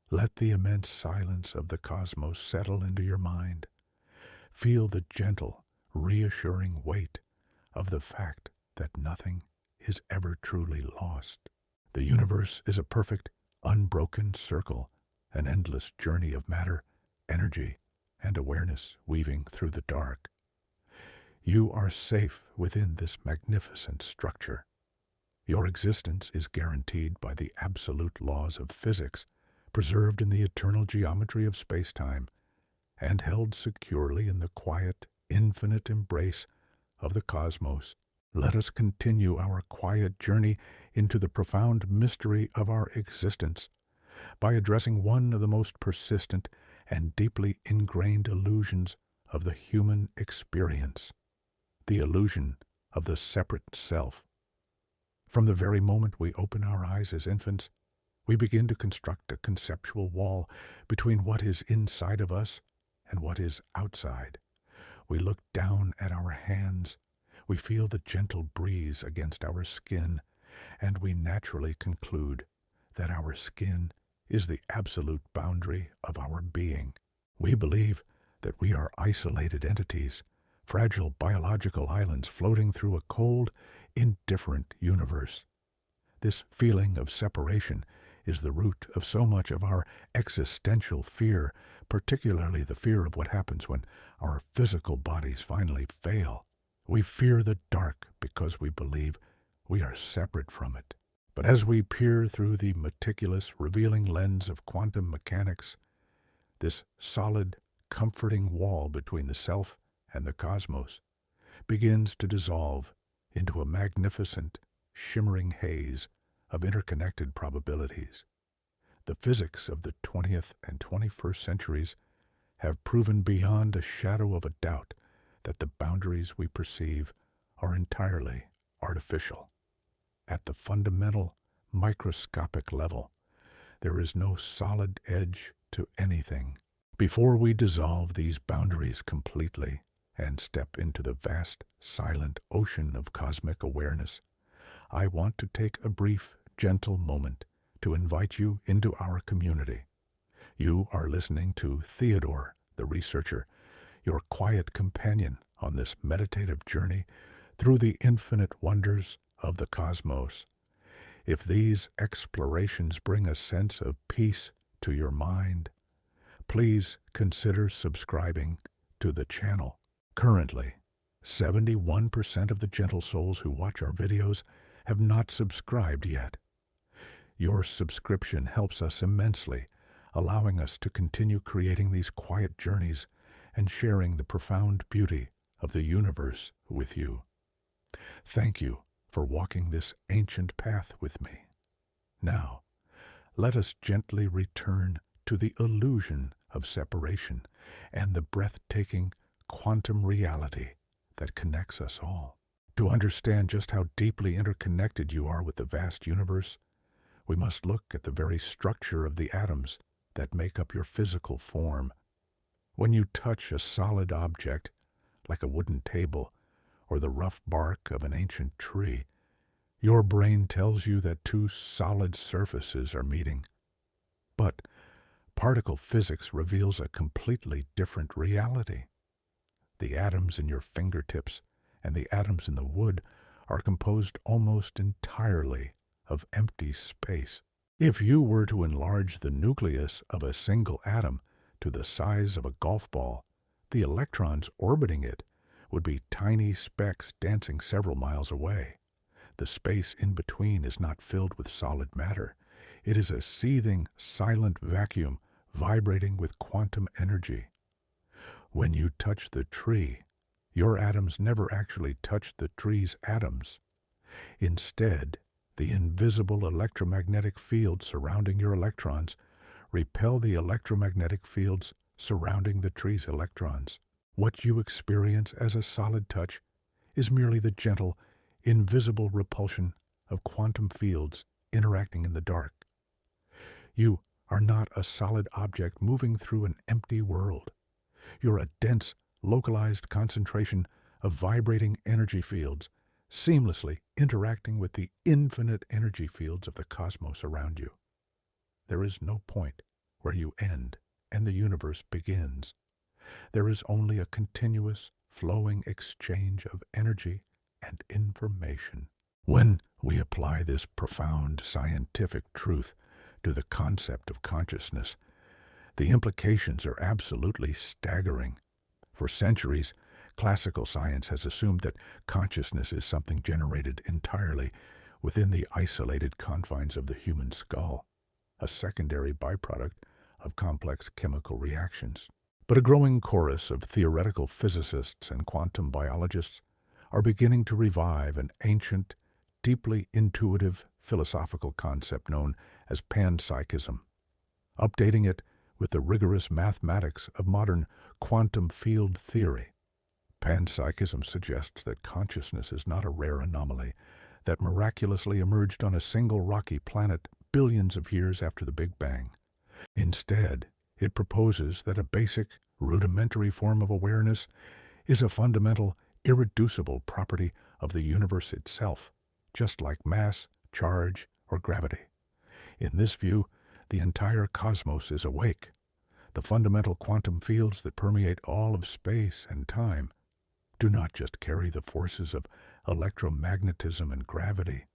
Let the immense silence of the cosmos settle into your mind. Feel the gentle, reassuring weight of the fact that nothing is ever truly lost. The universe is a perfect, unbroken circle, an endless journey of matter, energy, and awareness weaving through the dark. You are safe within this magnificent structure. Your existence is guaranteed by the absolute laws of physics, preserved in the eternal geometry of space-time, and held securely in the quiet, infinite embrace of the cosmos. Let us continue our quiet journey into the profound mystery of our existence by addressing one of the most persistent and deeply ingrained illusions of the human experience, the illusion of the separate self. From the very moment we open our eyes as infants, we begin to construct a conceptual wall between what is inside of us and what is outside. We look down at our hands, we feel the gentle breeze against our skin, and we naturally conclude that our skin is the absolute boundary of our being. We believe that we are isolated entities, fragile biological islands floating through a cold, indifferent universe. This feeling of separation is the root of so much of our existential fear, particularly the fear of what happens when our physical bodies finally fail. We fear the dark because we believe we are separate from it. But as we peer through the meticulous, revealing lens of quantum mechanics, this solid, comforting wall between the self and the cosmos begins to dissolve into a magnificent, shimmering haze of interconnected probabilities. The physics of the 20th and 21st centuries have proven beyond a shadow of a doubt that the boundaries we perceive are entirely artificial. At the fundamental, microscopic level, there is no solid edge to anything. Before we dissolve these boundaries completely and step into the vast, silent ocean of cosmic awareness, I want to take a brief, gentle moment to invite you into our community. You are listening to Theodore, the researcher, your quiet companion on this meditative journey through the infinite wonders of the cosmos. If these explorations bring a sense of peace to your mind, please consider subscribing to the channel. Currently, 71% of the gentle souls who watch our videos have not subscribed yet. Your subscription helps us immensely, allowing us to continue creating these quiet journeys and sharing the profound beauty of the universe with you. Thank you for walking this ancient path with me. Now, let us gently return to the illusion of separation and the breathtaking quantum reality that connects us all. To understand just how deeply interconnected you are with the vast universe, we must look at the very structure of the atoms that make up your physical form. When you touch a solid object, like a wooden table or the rough bark of an ancient tree, your brain tells you that two solid surfaces are meeting. But particle physics reveals a completely different reality. The atoms in your fingertips and the atoms in the wood are composed almost entirely of empty space. If you were to enlarge the nucleus of a single atom to the size of a golf ball, the electrons orbiting it would be tiny specks dancing several miles away. The space in between is not filled with solid matter. It is a seething, silent vacuum vibrating with quantum energy. When you touch the tree, your atoms never actually touch the tree's atoms. Instead, the invisible electromagnetic fields surrounding your electrons repel the electromagnetic fields surrounding the tree's electrons. What you experience as a solid touch is merely the gentle, invisible repulsion of quantum fields interacting in the dark. You are not a solid object moving through an empty world. You're a dense, localized concentration of vibrating energy fields, seamlessly interacting with the infinite energy fields of the cosmos around you. There is no point where you end and the universe begins. There is only a continuous, flowing exchange of energy and information. When we apply this profound scientific truth to the concept of consciousness, the implications are absolutely staggering. For centuries, classical science has assumed that consciousness is something generated entirely within the isolated confines of the human skull, a secondary byproduct of complex chemical reactions. But a growing chorus of theoretical physicists and quantum biologists are beginning to revive an ancient, deeply intuitive philosophical concept known as Panpsychism, updating it with the rigorous mathematics of modern quantum field theory. Panpsychism suggests that consciousness is not a rare anomaly that miraculously emerged on a single rocky planet billions of years after the Big Bang. Instead, it proposes that a basic, rudimentary form of awareness is a fundamental, irreducible property of the universe itself, just like mass, charge, or gravity. In this view, the entire cosmos is awake. The fundamental quantum fields that permeate all of space and time do not just carry the forces of electromagnetism and gravity.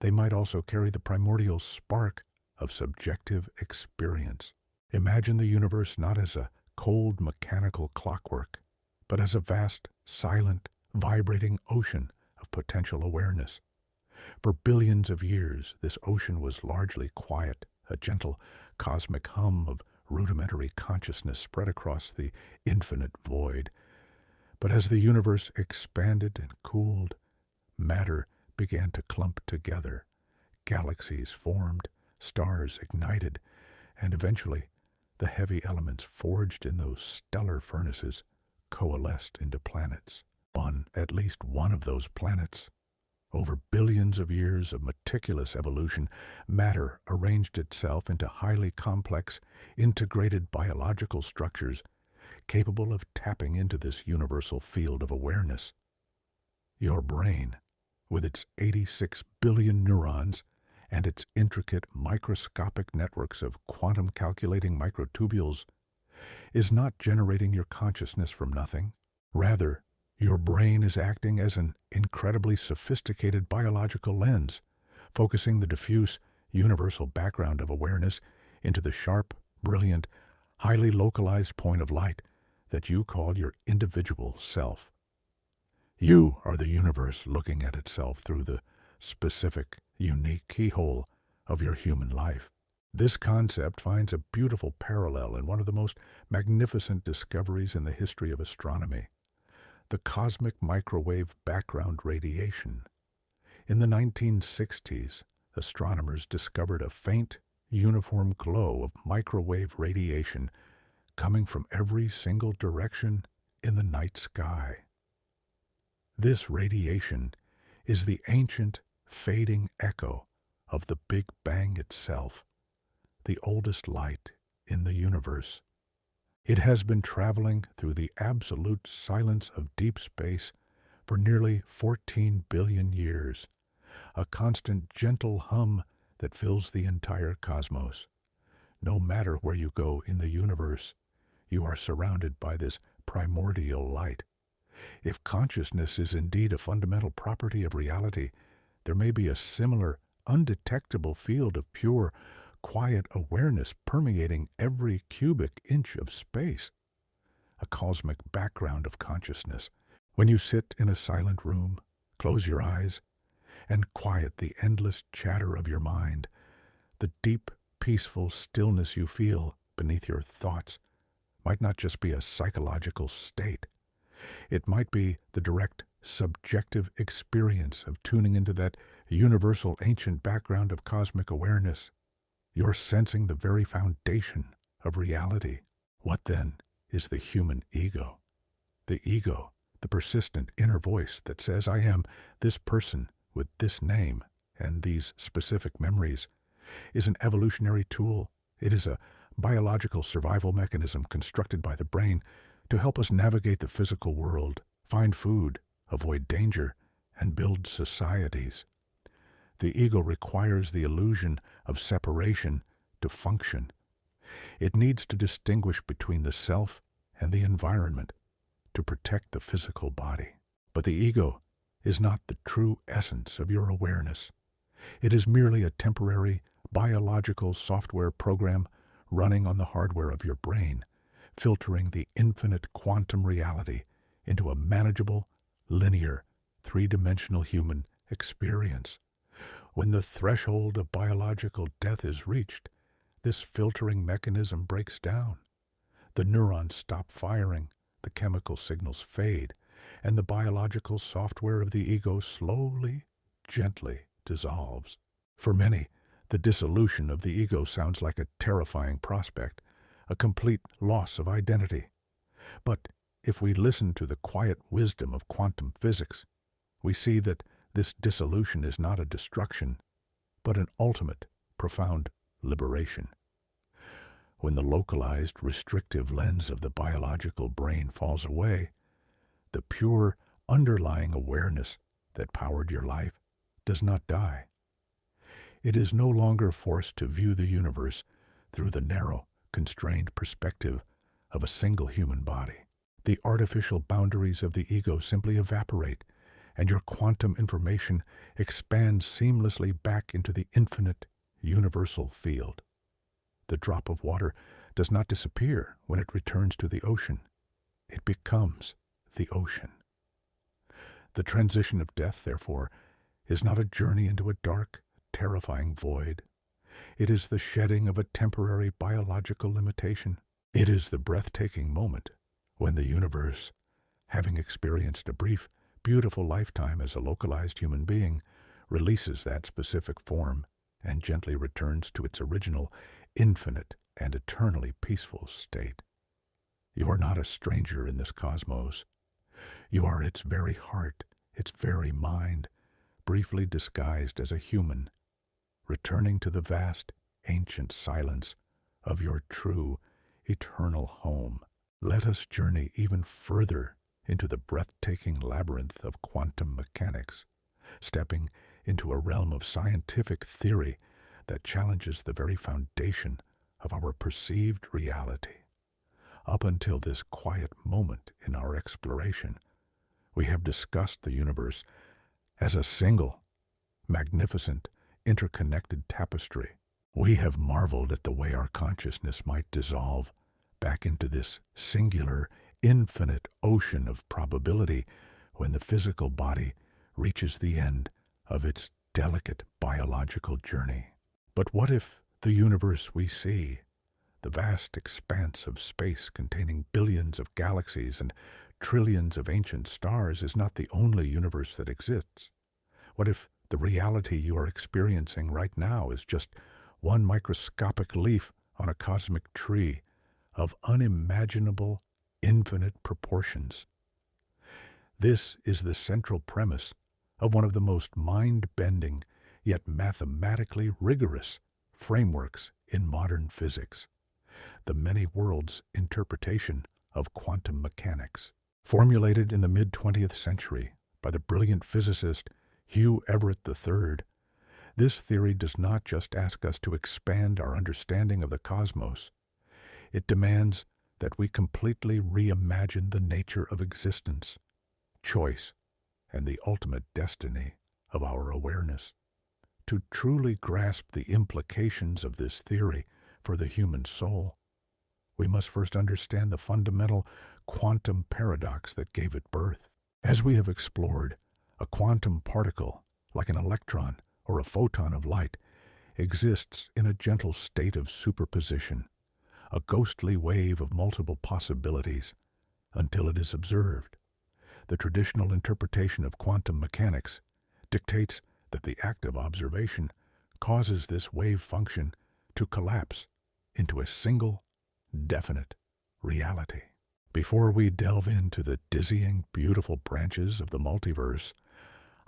They might also carry the primordial spark of subjective experience. Imagine the universe not as a cold mechanical clockwork, but as a vast, silent, vibrating ocean of potential awareness. For billions of years, this ocean was largely quiet, a gentle cosmic hum of rudimentary consciousness spread across the infinite void. But as the universe expanded and cooled, matter began to clump together. Galaxies formed, stars ignited, and eventually the heavy elements forged in those stellar furnaces coalesced into planets. At least one of those planets. Over billions of years of meticulous evolution, matter arranged itself into highly complex, integrated biological structures capable of tapping into this universal field of awareness. Your brain, with its 86 billion neurons and its intricate microscopic networks of quantum calculating microtubules, is not generating your consciousness from nothing. Rather, your brain is acting as an incredibly sophisticated biological lens, focusing the diffuse, universal background of awareness into the sharp, brilliant, highly localized point of light that you call your individual self. You are the universe looking at itself through the specific, unique keyhole of your human life. This concept finds a beautiful parallel in one of the most magnificent discoveries in the history of astronomy: the cosmic microwave background radiation. In the 1960s, astronomers discovered a faint, uniform glow of microwave radiation coming from every single direction in the night sky. This radiation is the ancient, fading echo of the Big Bang itself, the oldest light in the universe. It has been traveling through the absolute silence of deep space for nearly 14 billion years, a constant gentle hum that fills the entire cosmos. No matter where you go in the universe, you are surrounded by this primordial light. If consciousness is indeed a fundamental property of reality, there may be a similar, undetectable field of pure, quiet awareness permeating every cubic inch of space, a cosmic background of consciousness. When you sit in a silent room, close your eyes, and quiet the endless chatter of your mind, the deep, peaceful stillness you feel beneath your thoughts might not just be a psychological state. It might be the direct, subjective experience of tuning into that universal ancient background of cosmic awareness. You're sensing the very foundation of reality. What then is the human ego? The ego, the persistent inner voice that says, I am this person with this name and these specific memories, is an evolutionary tool. It is a biological survival mechanism constructed by the brain to help us navigate the physical world, find food, avoid danger, and build societies. The ego requires the illusion of separation to function. It needs to distinguish between the self and the environment to protect the physical body. But the ego is not the true essence of your awareness. It is merely a temporary biological software program running on the hardware of your brain, filtering the infinite quantum reality into a manageable, linear, three-dimensional human experience. When the threshold of biological death is reached, this filtering mechanism breaks down. The neurons stop firing, the chemical signals fade, and the biological software of the ego slowly, gently dissolves. For many, the dissolution of the ego sounds like a terrifying prospect, a complete loss of identity. But if we listen to the quiet wisdom of quantum physics, we see that This dissolution is not a destruction, but an ultimate, profound liberation. When the localized, restrictive lens of the biological brain falls away, the pure, underlying awareness that powered your life does not die. It is no longer forced to view the universe through the narrow, constrained perspective of a single human body. The artificial boundaries of the ego simply evaporate, and your quantum information expands seamlessly back into the infinite, universal field. The drop of water does not disappear when it returns to the ocean. It becomes the ocean. The transition of death, therefore, is not a journey into a dark, terrifying void. It is the shedding of a temporary biological limitation. It is the breathtaking moment when the universe, having experienced a brief, beautiful lifetime as a localized human being, releases that specific form and gently returns to its original, infinite, and eternally peaceful state. You are not a stranger in this cosmos. You are its very heart, its very mind, briefly disguised as a human, returning to the vast, ancient silence of your true, eternal home. Let us journey even further into the breathtaking labyrinth of quantum mechanics, stepping into a realm of scientific theory that challenges the very foundation of our perceived reality. Up until this quiet moment in our exploration, we have discussed the universe as a single, magnificent, interconnected tapestry. We have marveled at the way our consciousness might dissolve back into this singular, infinite ocean of probability when the physical body reaches the end of its delicate biological journey. But what if the universe we see, the vast expanse of space containing billions of galaxies and trillions of ancient stars, is not the only universe that exists? What if the reality you are experiencing right now is just one microscopic leaf on a cosmic tree of unimaginable, infinite proportions? This is the central premise of one of the most mind-bending, yet mathematically rigorous frameworks in modern physics, the many worlds interpretation of quantum mechanics. Formulated in the mid-20th century by the brilliant physicist Hugh Everett III, this theory does not just ask us to expand our understanding of the cosmos. It demands that we completely reimagine the nature of existence, choice, and the ultimate destiny of our awareness. To truly grasp the implications of this theory for the human soul, we must first understand the fundamental quantum paradox that gave it birth. As we have explored, a quantum particle, like an electron or a photon of light, exists in a gentle state of superposition, a ghostly wave of multiple possibilities, until it is observed. The traditional interpretation of quantum mechanics dictates that the act of observation causes this wave function to collapse into a single, definite reality. Before we delve into the dizzying, beautiful branches of the multiverse,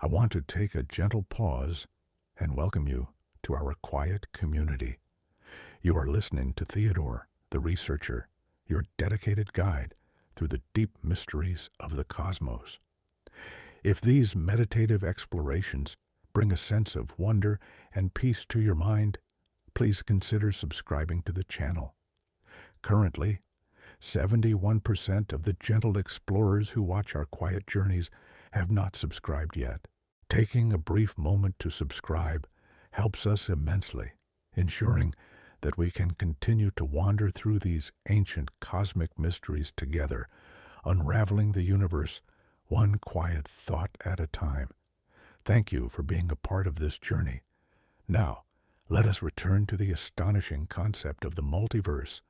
I want to take a gentle pause and welcome you to our quiet community. You are listening to Theodore, the researcher, your dedicated guide through the deep mysteries of the cosmos. If these meditative explorations bring a sense of wonder and peace to your mind, please consider subscribing to the channel. Currently, 71% of the gentle explorers who watch our quiet journeys have not subscribed yet. Taking a brief moment to subscribe helps us immensely, ensuring that we can continue to wander through these ancient cosmic mysteries together, unraveling the universe one quiet thought at a time. Thank you for being a part of this journey. Now, let us return to the astonishing concept of the multiverse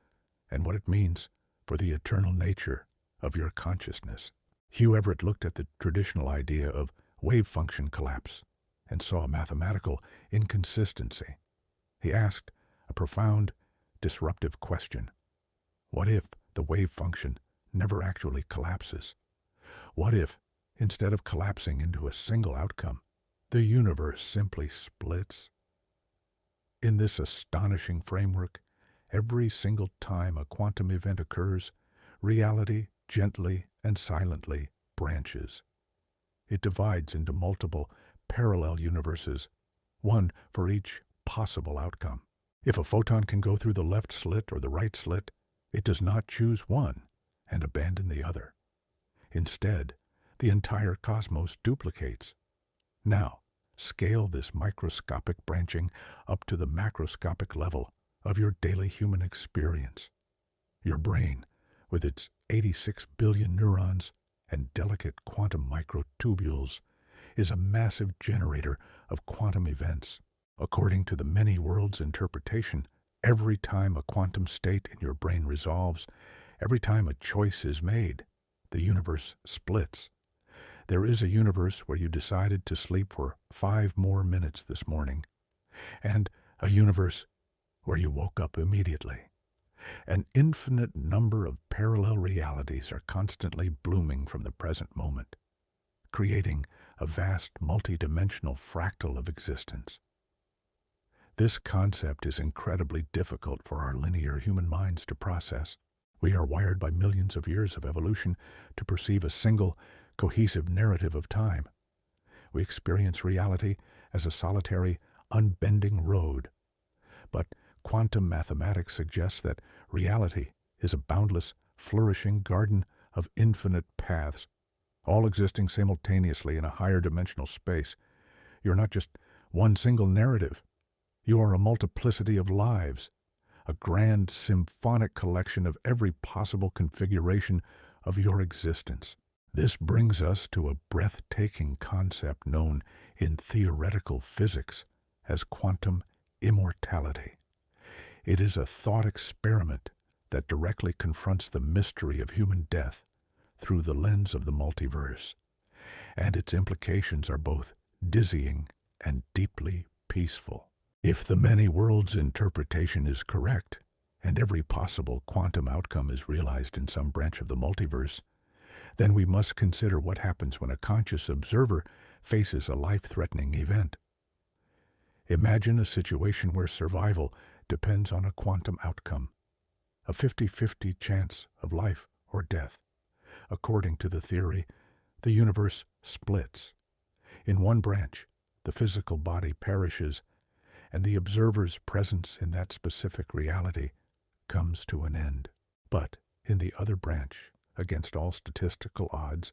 and what it means for the eternal nature of your consciousness. Hugh Everett looked at the traditional idea of wave function collapse and saw a mathematical inconsistency. He asked a profound, disruptive question. What if the wave function never actually collapses? What if, instead of collapsing into a single outcome, The universe simply splits. In this astonishing framework, every single time a quantum event occurs, reality gently and silently branches. It divides into multiple parallel universes, one for each possible outcome. If a photon can go through the left slit or the right slit, it does not choose one and abandon the other. Instead, the entire cosmos duplicates. Now, scale this microscopic branching up to the macroscopic level of your daily human experience. Your brain, with its 86 billion neurons and delicate quantum microtubules, is a massive generator of quantum events. According to the many worlds interpretation, every time a quantum state in your brain resolves, every time a choice is made, the universe splits. There is a universe where you decided to sleep for 5 more minutes this morning, and a universe where you woke up immediately. An infinite number of parallel realities are constantly blooming from the present moment, creating a vast multidimensional fractal of existence. This concept is incredibly difficult for our linear human minds to process. We are wired by millions of years of evolution to perceive a single, cohesive narrative of time. We experience reality as a solitary, unbending road. But quantum mathematics suggests that reality is a boundless, flourishing garden of infinite paths, all existing simultaneously in a higher dimensional space. You're not just one single narrative. You are a multiplicity of lives, a grand symphonic collection of every possible configuration of your existence. This brings us to a breathtaking concept known in theoretical physics as quantum immortality. It is a thought experiment that directly confronts the mystery of human death through the lens of the multiverse, and its implications are both dizzying and deeply peaceful. If the many worlds interpretation is correct, and every possible quantum outcome is realized in some branch of the multiverse, then we must consider what happens when a conscious observer faces a life-threatening event. Imagine a situation where survival depends on a quantum outcome, a 50-50 chance of life or death. According to the theory, the universe splits. In one branch, the physical body perishes, and the observer's presence in that specific reality comes to an end. But in the other branch, against all statistical odds,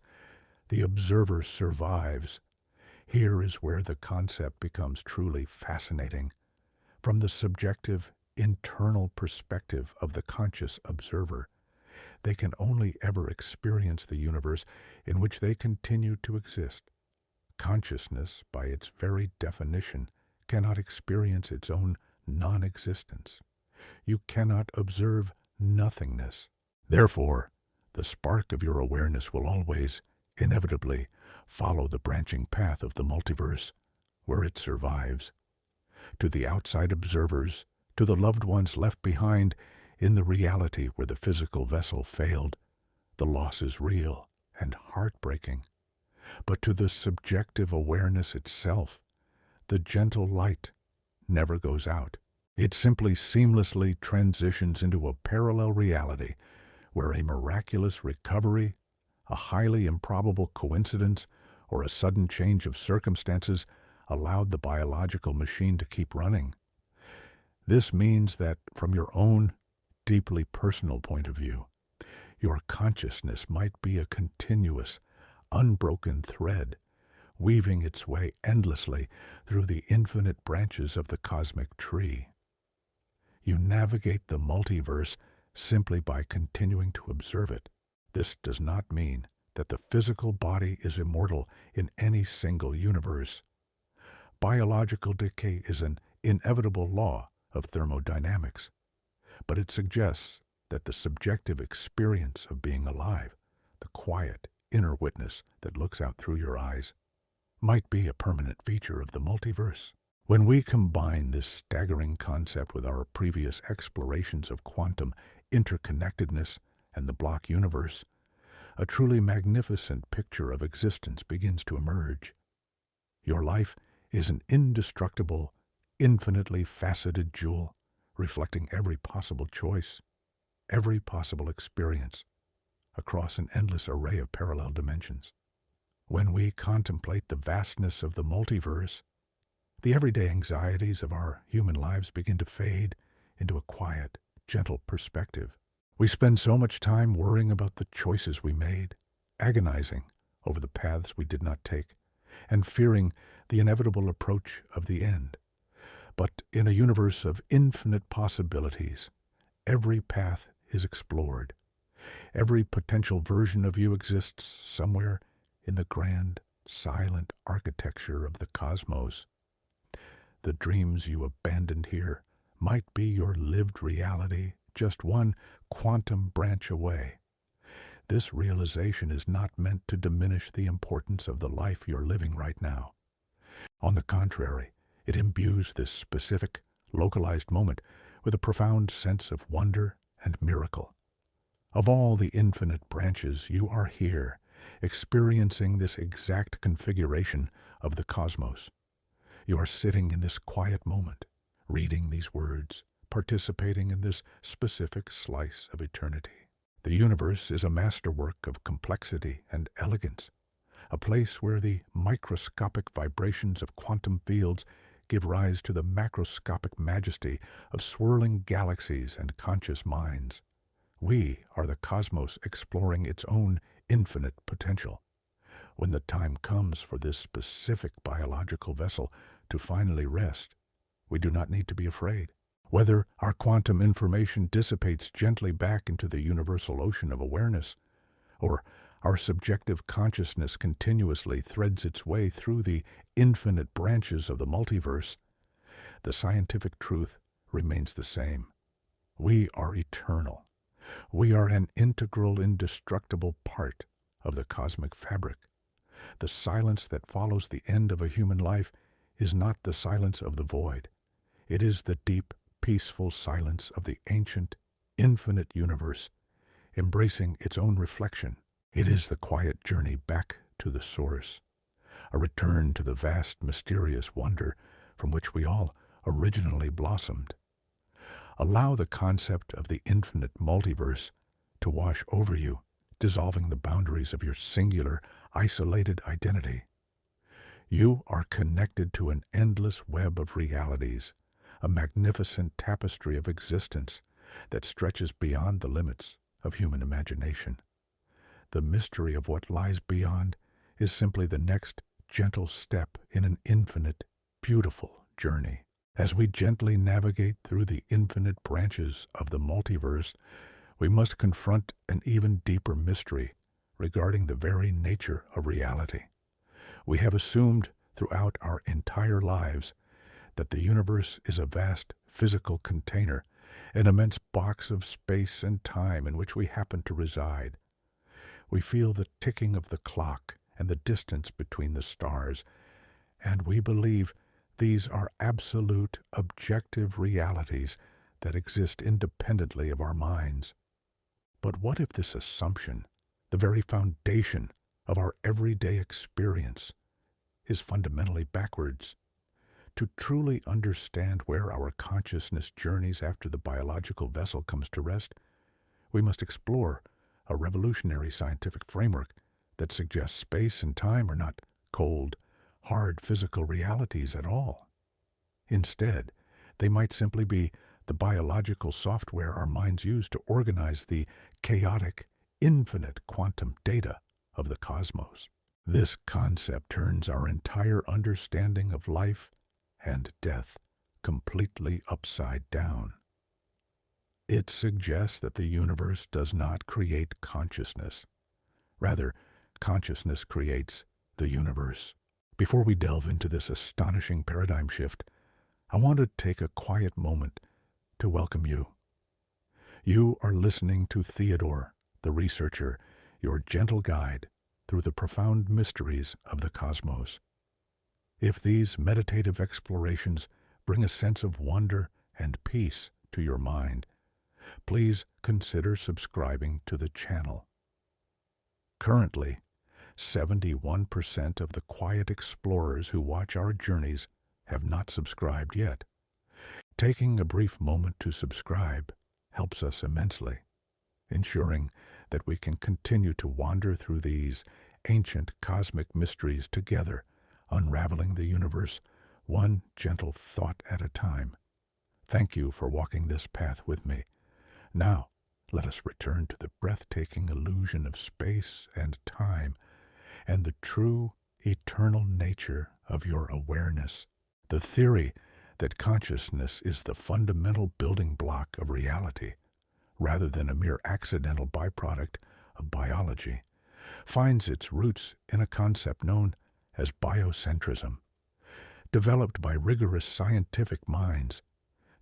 the observer survives. Here is where the concept becomes truly fascinating. From the subjective, internal perspective of the conscious observer, they can only ever experience the universe in which they continue to exist. Consciousness, by its very definition, cannot experience its own non-existence. You cannot observe nothingness. Therefore, the spark of your awareness will always, inevitably, follow the branching path of the multiverse, where it survives. To the outside observers, to the loved ones left behind in the reality where the physical vessel failed, the loss is real and heartbreaking. But to the subjective awareness itself, the gentle light never goes out. It simply seamlessly transitions into a parallel reality where a miraculous recovery, a highly improbable coincidence, or a sudden change of circumstances allowed the biological machine to keep running. This means that from your own deeply personal point of view, your consciousness might be a continuous, unbroken thread, weaving its way endlessly through the infinite branches of the cosmic tree. You navigate the multiverse simply by continuing to observe it. This does not mean that the physical body is immortal in any single universe. Biological decay is an inevitable law of thermodynamics, but it suggests that the subjective experience of being alive, the quiet inner witness that looks out through your eyes, might be a permanent feature of the multiverse. When we combine this staggering concept with our previous explorations of quantum interconnectedness and the block universe, a truly magnificent picture of existence begins to emerge. Your life is an indestructible, infinitely faceted jewel, reflecting every possible choice, every possible experience, across an endless array of parallel dimensions. When we contemplate the vastness of the multiverse, the everyday anxieties of our human lives begin to fade into a quiet, gentle perspective. We spend so much time worrying about the choices we made, agonizing over the paths we did not take, and fearing the inevitable approach of the end. But in a universe of infinite possibilities, every path is explored. Every potential version of you exists somewhere in the grand, silent architecture of the cosmos. The dreams you abandoned here might be your lived reality, just one quantum branch away. This realization is not meant to diminish the importance of the life you're living right now. On the contrary, it imbues this specific, localized moment with a profound sense of wonder and miracle. Of all the infinite branches, you are here, experiencing this exact configuration of the cosmos. You are sitting in this quiet moment, reading these words, participating in this specific slice of eternity. The universe is a masterwork of complexity and elegance, a place where the microscopic vibrations of quantum fields give rise to the macroscopic majesty of swirling galaxies and conscious minds. We are the cosmos exploring its own infinite potential. When the time comes for this specific biological vessel to finally rest, we do not need to be afraid. Whether our quantum information dissipates gently back into the universal ocean of awareness, or our subjective consciousness continuously threads its way through the infinite branches of the multiverse, the scientific truth remains the same. We are eternal. We are an integral, indestructible part of the cosmic fabric. The silence that follows the end of a human life is not the silence of the void. It is the deep, peaceful silence of the ancient, infinite universe, embracing its own reflection. It is the quiet journey back to the source, a return to the vast, mysterious wonder from which we all originally blossomed. Allow the concept of the infinite multiverse to wash over you, dissolving the boundaries of your singular, isolated identity. You are connected to an endless web of realities, a magnificent tapestry of existence that stretches beyond the limits of human imagination. The mystery of what lies beyond is simply the next gentle step in an infinite, beautiful journey. As we gently navigate through the infinite branches of the multiverse, we must confront an even deeper mystery regarding the very nature of reality. We have assumed throughout our entire lives that the universe is a vast physical container, an immense box of space and time in which we happen to reside. We feel the ticking of the clock and the distance between the stars, and we believe these are absolute, objective realities that exist independently of our minds. But what if this assumption, the very foundation of our everyday experience, is fundamentally backwards? To truly understand where our consciousness journeys after the biological vessel comes to rest, we must explore a revolutionary scientific framework that suggests space and time are not cold, hard physical realities at all. Instead, they might simply be the biological software our minds use to organize the chaotic, infinite quantum data of the cosmos. This concept turns our entire understanding of life and death completely upside down. It suggests that the universe does not create consciousness. Rather, consciousness creates the universe. Before we delve into this astonishing paradigm shift, I want to take a quiet moment to welcome you. You are listening to Theodore, the researcher, your gentle guide through the profound mysteries of the cosmos. If these meditative explorations bring a sense of wonder and peace to your mind, please consider subscribing to the channel. Currently, 71% of the quiet explorers who watch our journeys have not subscribed yet. Taking a brief moment to subscribe helps us immensely, ensuring that we can continue to wander through these ancient cosmic mysteries together, unraveling the universe one gentle thought at a time. Thank you for walking this path with me. Now, let us return to the breathtaking illusion of space and time and the true, eternal nature of your awareness. The theory that consciousness is the fundamental building block of reality, rather than a mere accidental byproduct of biology, finds its roots in a concept known as biocentrism. Developed by rigorous scientific minds,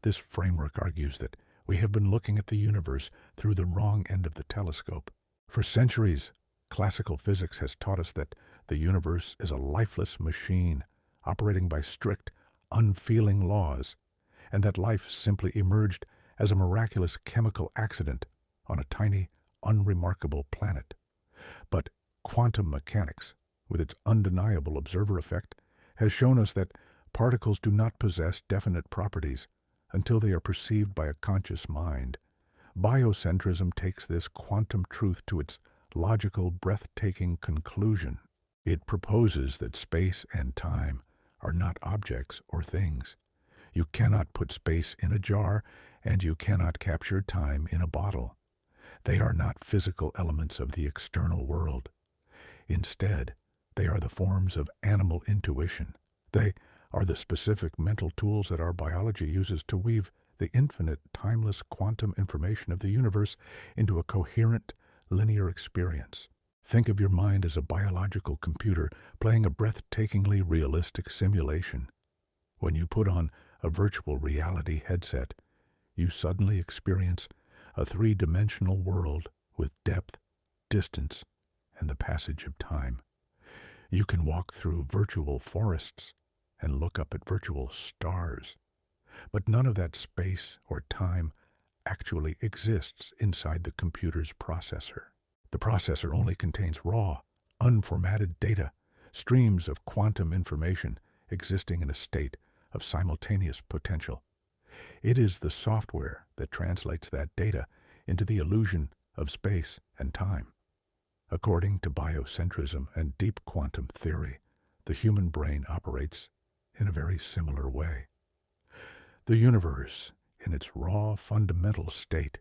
this framework argues that we have been looking at the universe through the wrong end of the telescope. For centuries, classical physics has taught us that the universe is a lifeless machine operating by strict, unfeeling laws, and that life simply emerged as a miraculous chemical accident on a tiny, unremarkable planet. But quantum mechanics, with its undeniable observer effect, has shown us that particles do not possess definite properties until they are perceived by a conscious mind. Biocentrism takes this quantum truth to its logical, breathtaking conclusion. It proposes that space and time are not objects or things. You cannot put space in a jar, and you cannot capture time in a bottle. They are not physical elements of the external world. Instead, they are the forms of animal intuition. They are the specific mental tools that our biology uses to weave the infinite, timeless quantum information of the universe into a coherent, linear experience. Think of your mind as a biological computer playing a breathtakingly realistic simulation. When you put on a virtual reality headset, you suddenly experience a three-dimensional world with depth, distance, and the passage of time. You can walk through virtual forests and look up at virtual stars, but none of that space or time actually exists inside the computer's processor. The processor only contains raw, unformatted data, streams of quantum information existing in a state of simultaneous potential. It is the software that translates that data into the illusion of space and time. According to biocentrism and deep quantum theory, the human brain operates in a very similar way. The universe, in its raw fundamental state,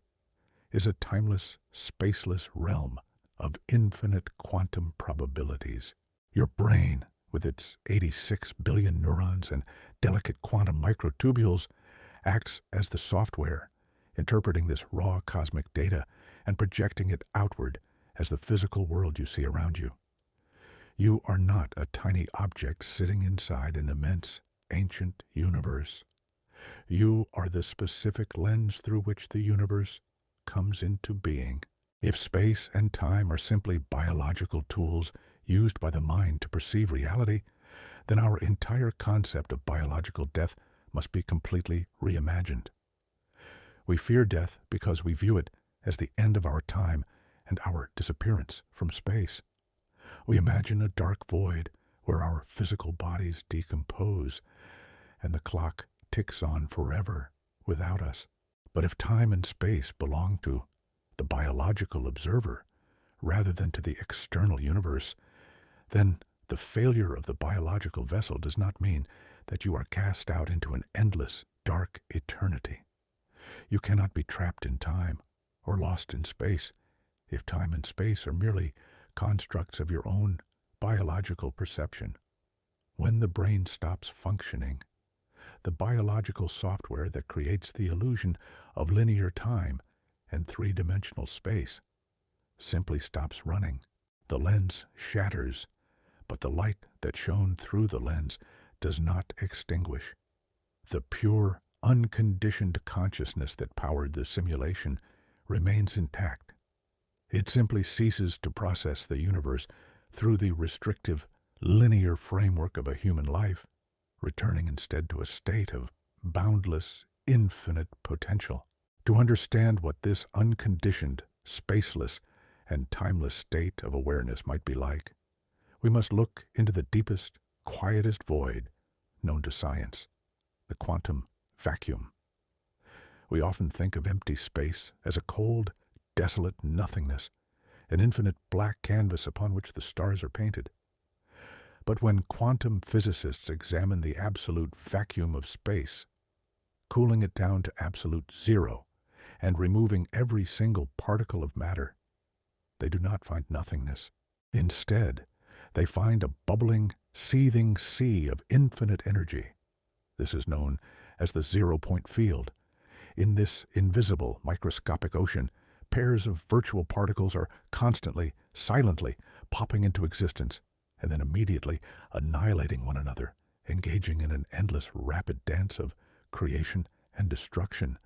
is a timeless, spaceless realm of infinite quantum probabilities. Your brain, with its 86 billion neurons and delicate quantum microtubules, acts as the software, interpreting this raw cosmic data and projecting it outward as the physical world you see around you. You are not a tiny object sitting inside an immense, ancient universe. You are the specific lens through which the universe comes into being. If space and time are simply biological tools used by the mind to perceive reality, then our entire concept of biological death must be completely reimagined. We fear death because we view it as the end of our time and our disappearance from space. We imagine a dark void where our physical bodies decompose and the clock ticks on forever without us. But if time and space belong to the biological observer rather than to the external universe, then the failure of the biological vessel does not mean that you are cast out into an endless, dark eternity. You cannot be trapped in time or lost in space if time and space are merely constructs of your own biological perception. When the brain stops functioning, the biological software that creates the illusion of linear time and three-dimensional space simply stops running. The lens shatters, but the light that shone through the lens does not extinguish. The pure, unconditioned consciousness that powered the simulation remains intact. It simply ceases to process the universe through the restrictive, linear framework of a human life, returning instead to a state of boundless, infinite potential. To understand what this unconditioned, spaceless, and timeless state of awareness might be like, We must look into the deepest, quietest void known to science, the quantum vacuum. We often think of empty space as a cold, desolate nothingness, an infinite black canvas upon which the stars are painted. But when quantum physicists examine the absolute vacuum of space, cooling it down to absolute zero and removing every single particle of matter, they do not find nothingness. Instead, they find a bubbling, seething sea of infinite energy. This is known as the zero-point field. In this invisible, microscopic ocean, pairs of virtual particles are constantly, silently popping into existence and then immediately annihilating one another, engaging in an endless, rapid dance of creation and destruction.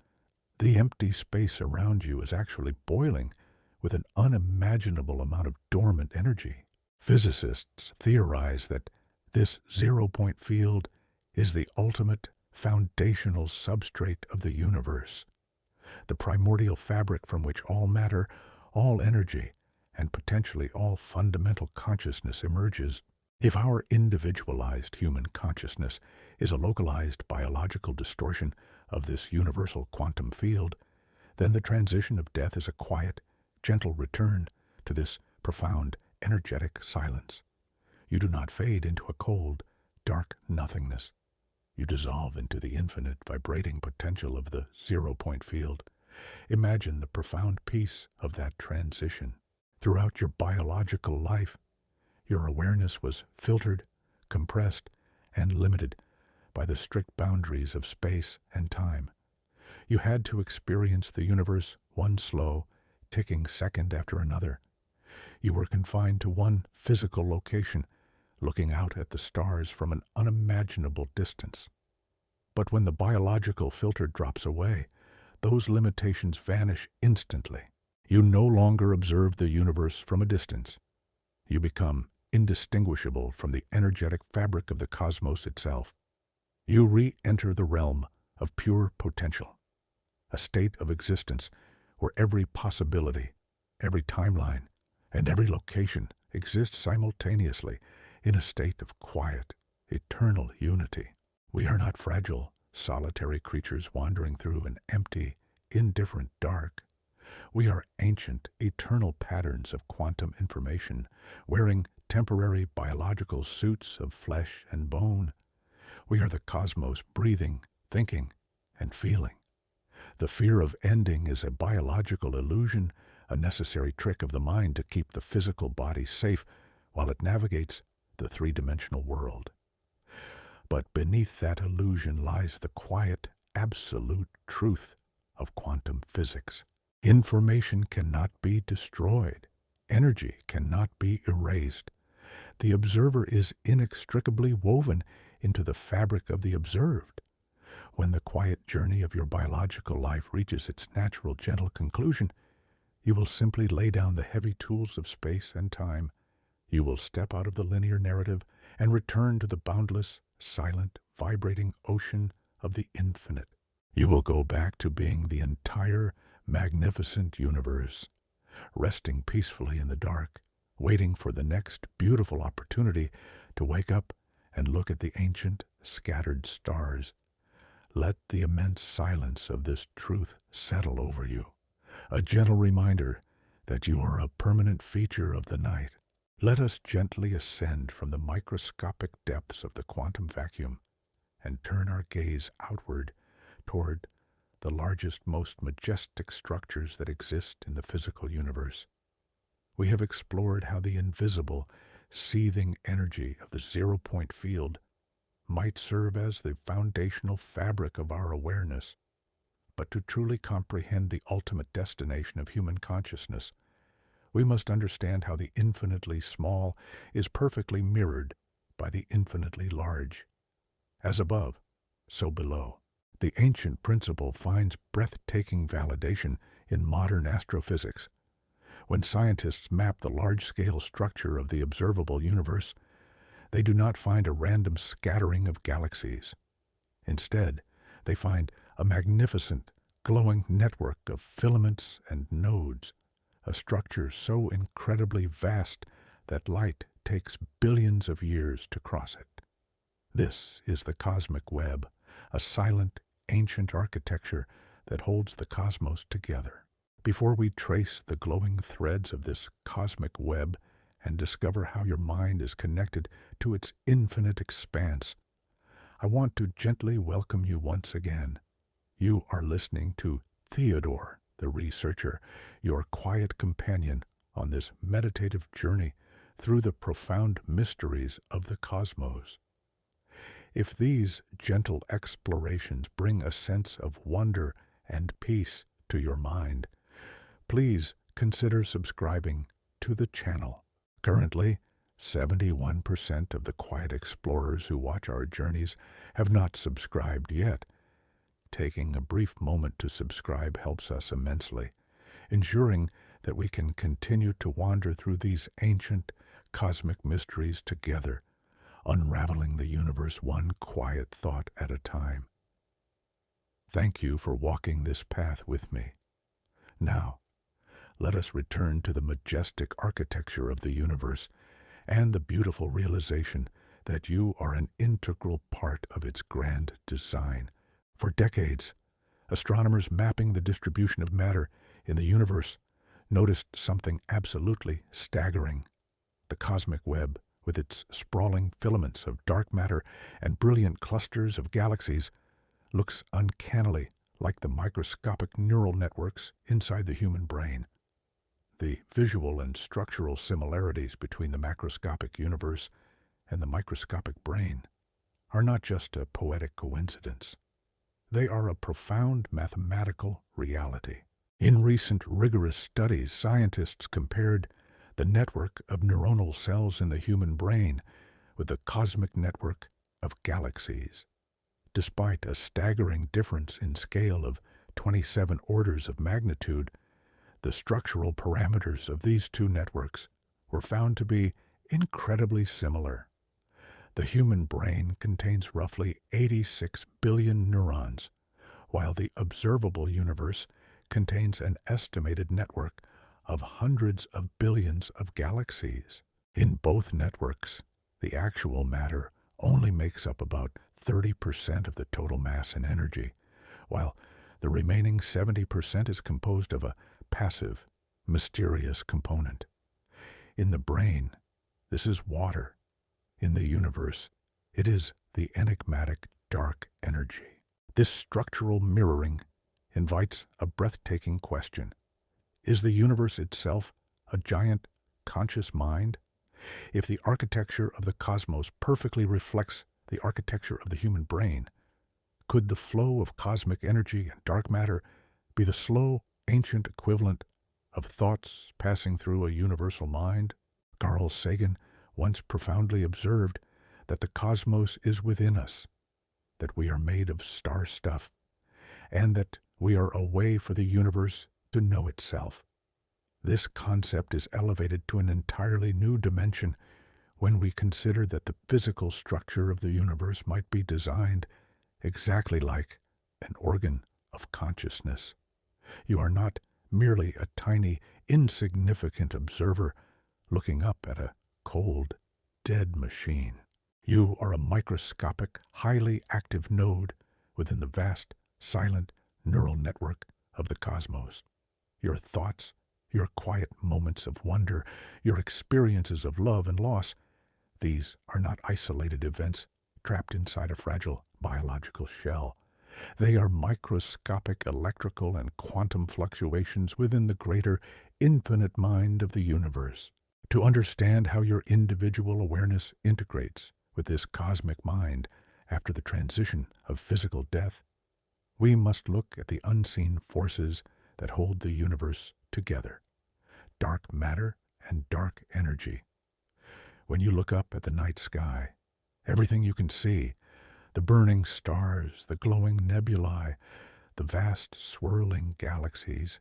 The empty space around you is actually boiling with an unimaginable amount of dormant energy. Physicists theorize that this zero-point field is the ultimate foundational substrate of the universe, the primordial fabric from which all matter, all energy, and potentially all fundamental consciousness emerges. If our individualized human consciousness is a localized biological distortion of this universal quantum field, then the transition of death is a quiet, gentle return to this profound, energetic silence. You do not fade into a cold, dark nothingness. You dissolve into the infinite, vibrating potential of the zero-point field. Imagine the profound peace of that transition. Throughout your biological life, your awareness was filtered, compressed, and limited by the strict boundaries of space and time. You had to experience the universe one slow, ticking second after another. You were confined to one physical location, looking out at the stars from an unimaginable distance. But when the biological filter drops away, those limitations vanish instantly. You no longer observe the universe from a distance. You become indistinguishable from the energetic fabric of the cosmos itself. You re-enter the realm of pure potential, a state of existence where every possibility, every timeline, and every location exists simultaneously in a state of quiet, eternal unity. We are not fragile, solitary creatures wandering through an empty, indifferent dark. We are ancient, eternal patterns of quantum information, wearing temporary biological suits of flesh and bone. We are the cosmos breathing, thinking, and feeling. The fear of ending is a biological illusion, a necessary trick of the mind to keep the physical body safe while it navigates the three-dimensional world. But beneath that illusion lies the quiet, absolute truth of quantum physics. Information cannot be destroyed. Energy cannot be erased. The observer is inextricably woven into the fabric of the observed. When the quiet journey of your biological life reaches its natural, gentle conclusion, you will simply lay down the heavy tools of space and time. You will step out of the linear narrative and return to the boundless, silent, vibrating ocean of the infinite. You will go back to being the entire, magnificent universe, resting peacefully in the dark, waiting for the next beautiful opportunity to wake up and look at the ancient, scattered stars. Let the immense silence of this truth settle over you, a gentle reminder that you are a permanent feature of the night. Let us gently ascend from the microscopic depths of the quantum vacuum and turn our gaze outward toward the largest, most majestic structures that exist in the physical universe. We have explored how the invisible, seething energy of the zero-point field might serve as the foundational fabric of our awareness. But to truly comprehend the ultimate destination of human consciousness, we must understand how the infinitely small is perfectly mirrored by the infinitely large. As above, so below. The ancient principle finds breathtaking validation in modern astrophysics. When scientists map the large-scale structure of the observable universe, they do not find a random scattering of galaxies. Instead, they find a magnificent, glowing network of filaments and nodes, a structure so incredibly vast that light takes billions of years to cross it. This is the cosmic web, a silent, ancient architecture that holds the cosmos together. Before we trace the glowing threads of this cosmic web and discover how your mind is connected to its infinite expanse, I want to gently welcome you once again. You are listening to Theodore, the researcher, your quiet companion on this meditative journey through the profound mysteries of the cosmos. If these gentle explorations bring a sense of wonder and peace to your mind, please consider subscribing to the channel. Currently, 71% of the quiet explorers who watch our journeys have not subscribed yet. Taking a brief moment to subscribe helps us immensely, ensuring that we can continue to wander through these ancient cosmic mysteries together, unraveling the universe one quiet thought at a time. Thank you for walking this path with me. Now, let us return to the majestic architecture of the universe and the beautiful realization that you are an integral part of its grand design. For decades, astronomers mapping the distribution of matter in the universe noticed something absolutely staggering. The cosmic web, with its sprawling filaments of dark matter and brilliant clusters of galaxies, looks uncannily like the microscopic neural networks inside the human brain. The visual and structural similarities between the macroscopic universe and the microscopic brain are not just a poetic coincidence. They are a profound mathematical reality. In recent rigorous studies, scientists compared the network of neuronal cells in the human brain with the cosmic network of galaxies. Despite a staggering difference in scale of 27 orders of magnitude, the structural parameters of these two networks were found to be incredibly similar. The human brain contains roughly 86 billion neurons, while the observable universe contains an estimated network of hundreds of billions of galaxies. In both networks, the actual matter only makes up about 30% of the total mass and energy, while the remaining 70% is composed of a passive, mysterious component. In the brain, this is water. In the universe, it is the enigmatic dark energy. This structural mirroring invites a breathtaking question. Is the universe itself a giant conscious mind? If the architecture of the cosmos perfectly reflects the architecture of the human brain, could the flow of cosmic energy and dark matter be the slow, ancient equivalent of thoughts passing through a universal mind? Carl Sagan once profoundly observed that the cosmos is within us, that we are made of star stuff, and that we are a way for the universe to know itself. This concept is elevated to an entirely new dimension when we consider that the physical structure of the universe might be designed exactly like an organ of consciousness. You are not merely a tiny, insignificant observer looking up at a cold, dead machine. You are a microscopic, highly active node within the vast, silent neural network of the cosmos. Your thoughts, your quiet moments of wonder, your experiences of love and loss, these are not isolated events trapped inside a fragile biological shell. They are microscopic electrical and quantum fluctuations within the greater, infinite mind of the universe. To understand how your individual awareness integrates with this cosmic mind after the transition of physical death, we must look at the unseen forces that hold the universe together: dark matter and dark energy. When you look up at the night sky, everything you can see, the burning stars, the glowing nebulae, the vast swirling galaxies,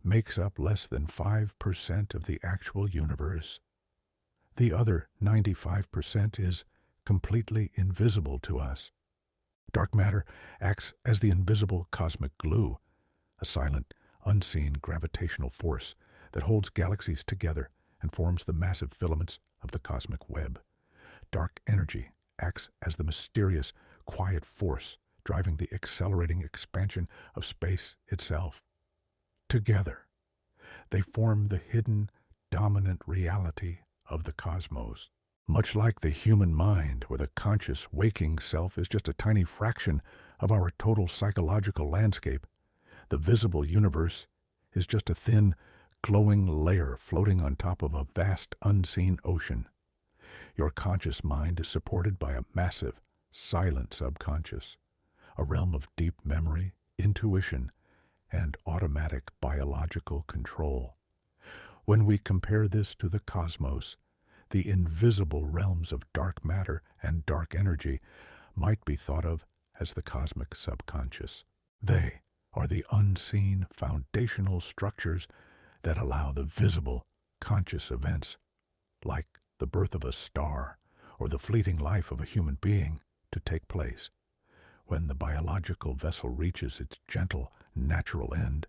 makes up less than 5% of the actual universe. The other 95% is completely invisible to us. Dark matter acts as the invisible cosmic glue, a silent, unseen gravitational force that holds galaxies together and forms the massive filaments of the cosmic web. Dark energy acts as the mysterious, quiet force driving the accelerating expansion of space itself. Together, they form the hidden, dominant reality of the cosmos. Much like the human mind, where the conscious, waking self is just a tiny fraction of our total psychological landscape, the visible universe is just a thin, glowing layer floating on top of a vast, unseen ocean. Your conscious mind is supported by a massive, silent subconscious, a realm of deep memory, intuition, and automatic biological control. When we compare this to the cosmos, the invisible realms of dark matter and dark energy might be thought of as the cosmic subconscious. They are the unseen foundational structures that allow the visible, conscious events, like the birth of a star or the fleeting life of a human being, to take place. When the biological vessel reaches its gentle, natural end,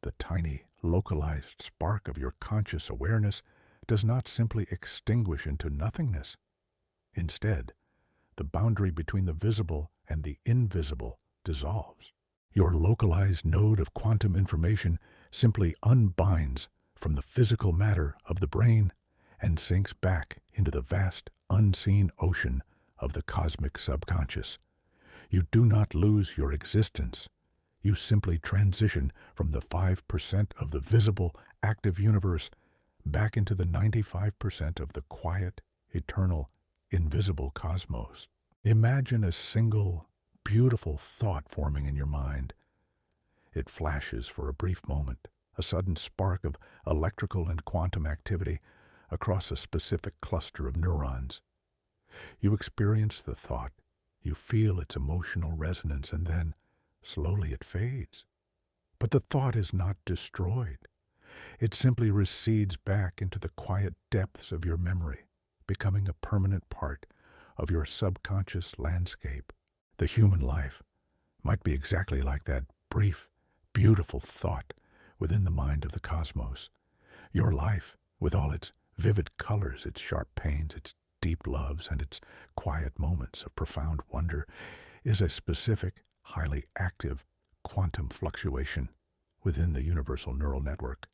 the tiny, localized spark of your conscious awareness does not simply extinguish into nothingness. Instead, the boundary between the visible and the invisible dissolves. Your localized node of quantum information simply unbinds from the physical matter of the brain and sinks back into the vast, unseen ocean of the cosmic subconscious. You do not lose your existence. You simply transition from the 5% of the visible, active universe back into the 95% of the quiet, eternal, invisible cosmos. Imagine a single, beautiful thought forming in your mind. It flashes for a brief moment, a sudden spark of electrical and quantum activity across a specific cluster of neurons. You experience the thought, you feel its emotional resonance, and then, slowly it fades. But the thought is not destroyed. It simply recedes back into the quiet depths of your memory, becoming a permanent part of your subconscious landscape. The human life might be exactly like that brief, beautiful thought within the mind of the cosmos. Your life, with all its vivid colors, its sharp pains, its deep loves, and its quiet moments of profound wonder, is a specific, highly active quantum fluctuation within the universal neural network.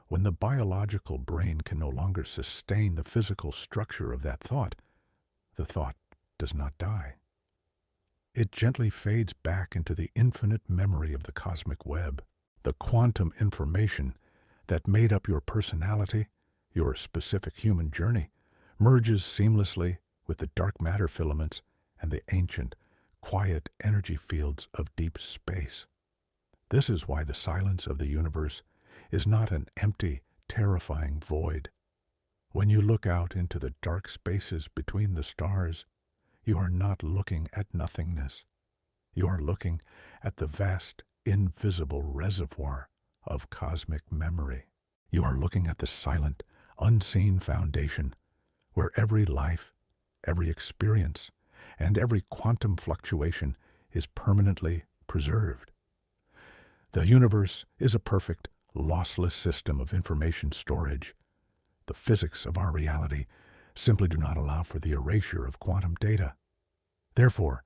When the biological brain can no longer sustain the physical structure of that thought, the thought does not die. It gently fades back into the infinite memory of the cosmic web. The quantum information that made up your personality, your specific human journey, merges seamlessly with the dark matter filaments and the ancient, quiet energy fields of deep space. This is why the silence of the universe is not an empty, terrifying void. When you look out into the dark spaces between the stars, you are not looking at nothingness. You are looking at the vast, invisible reservoir of cosmic memory. You are looking at the silent, unseen foundation where every life, every experience, and every quantum fluctuation is permanently preserved. The universe is a perfect, lossless system of information storage. The physics of our reality simply do not allow for the erasure of quantum data. Therefore,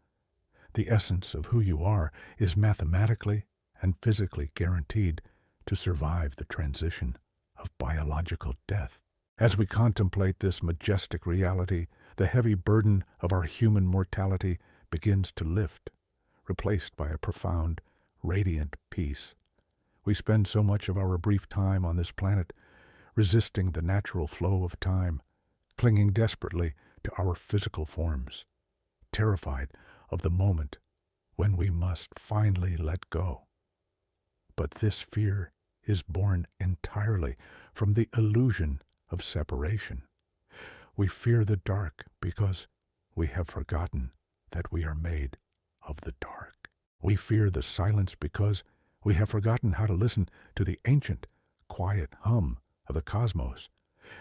the essence of who you are is mathematically and physically guaranteed to survive the transition of biological death. As we contemplate this majestic reality, the heavy burden of our human mortality begins to lift, replaced by a profound, radiant peace. We spend so much of our brief time on this planet resisting the natural flow of time, clinging desperately to our physical forms, terrified of the moment when we must finally let go. But this fear is born entirely from the illusion of separation. We fear the dark because we have forgotten that we are made of the dark. We fear the silence because we have forgotten how to listen to the ancient, quiet hum of the cosmos.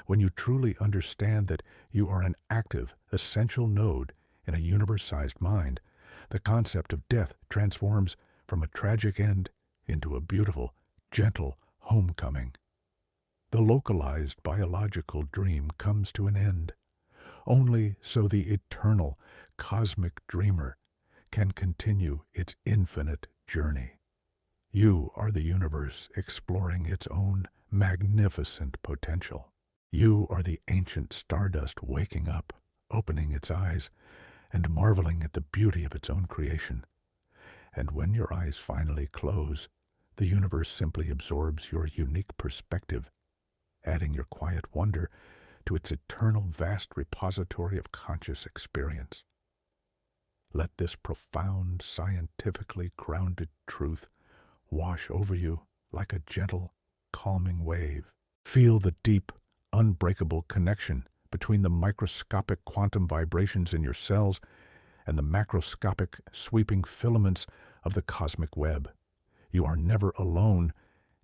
When you truly understand that you are an active, essential node in a universe-sized mind, the concept of death transforms from a tragic end into a beautiful, gentle homecoming. The localized biological dream comes to an end, only so the eternal cosmic dreamer can continue its infinite journey. You are the universe exploring its own magnificent potential. You are the ancient stardust waking up, opening its eyes, and marveling at the beauty of its own creation. And when your eyes finally close, the universe simply absorbs your unique perspective, adding your quiet wonder to its eternal vast repository of conscious experience. Let this profound, scientifically grounded truth wash over you like a gentle, calming wave. Feel the deep, unbreakable connection between the microscopic quantum vibrations in your cells and the macroscopic, sweeping filaments of the cosmic web. You are never alone,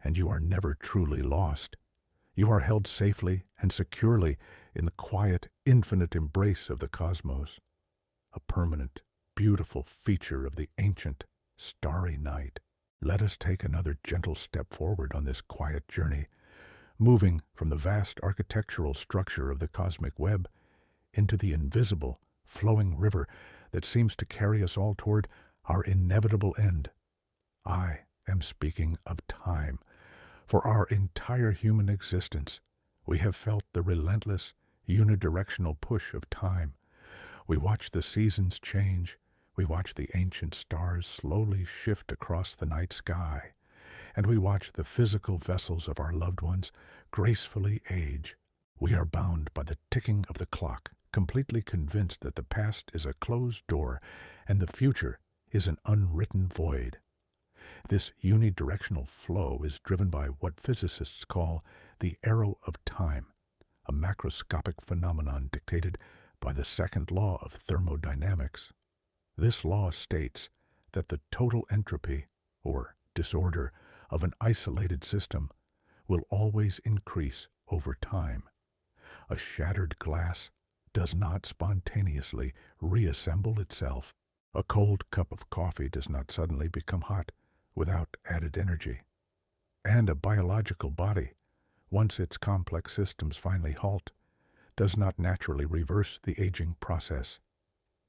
and you are never truly lost. You are held safely and securely in the quiet, infinite embrace of the cosmos, a permanent, beautiful feature of the ancient, starry night. Let us take another gentle step forward on this quiet journey, moving from the vast architectural structure of the cosmic web into the invisible, flowing river that seems to carry us all toward our inevitable end. I am speaking of time. For our entire human existence, we have felt the relentless, unidirectional push of time. We watch the seasons change. We watch the ancient stars slowly shift across the night sky. And we watch the physical vessels of our loved ones gracefully age. We are bound by the ticking of the clock, completely convinced that the past is a closed door and the future is an unwritten void. This unidirectional flow is driven by what physicists call the arrow of time, a macroscopic phenomenon dictated by the second law of thermodynamics. This law states that the total entropy, or disorder, of an isolated system will always increase over time. A shattered glass does not spontaneously reassemble itself. A cold cup of coffee does not suddenly become hot without added energy. And a biological body, once its complex systems finally halt, does not naturally reverse the aging process.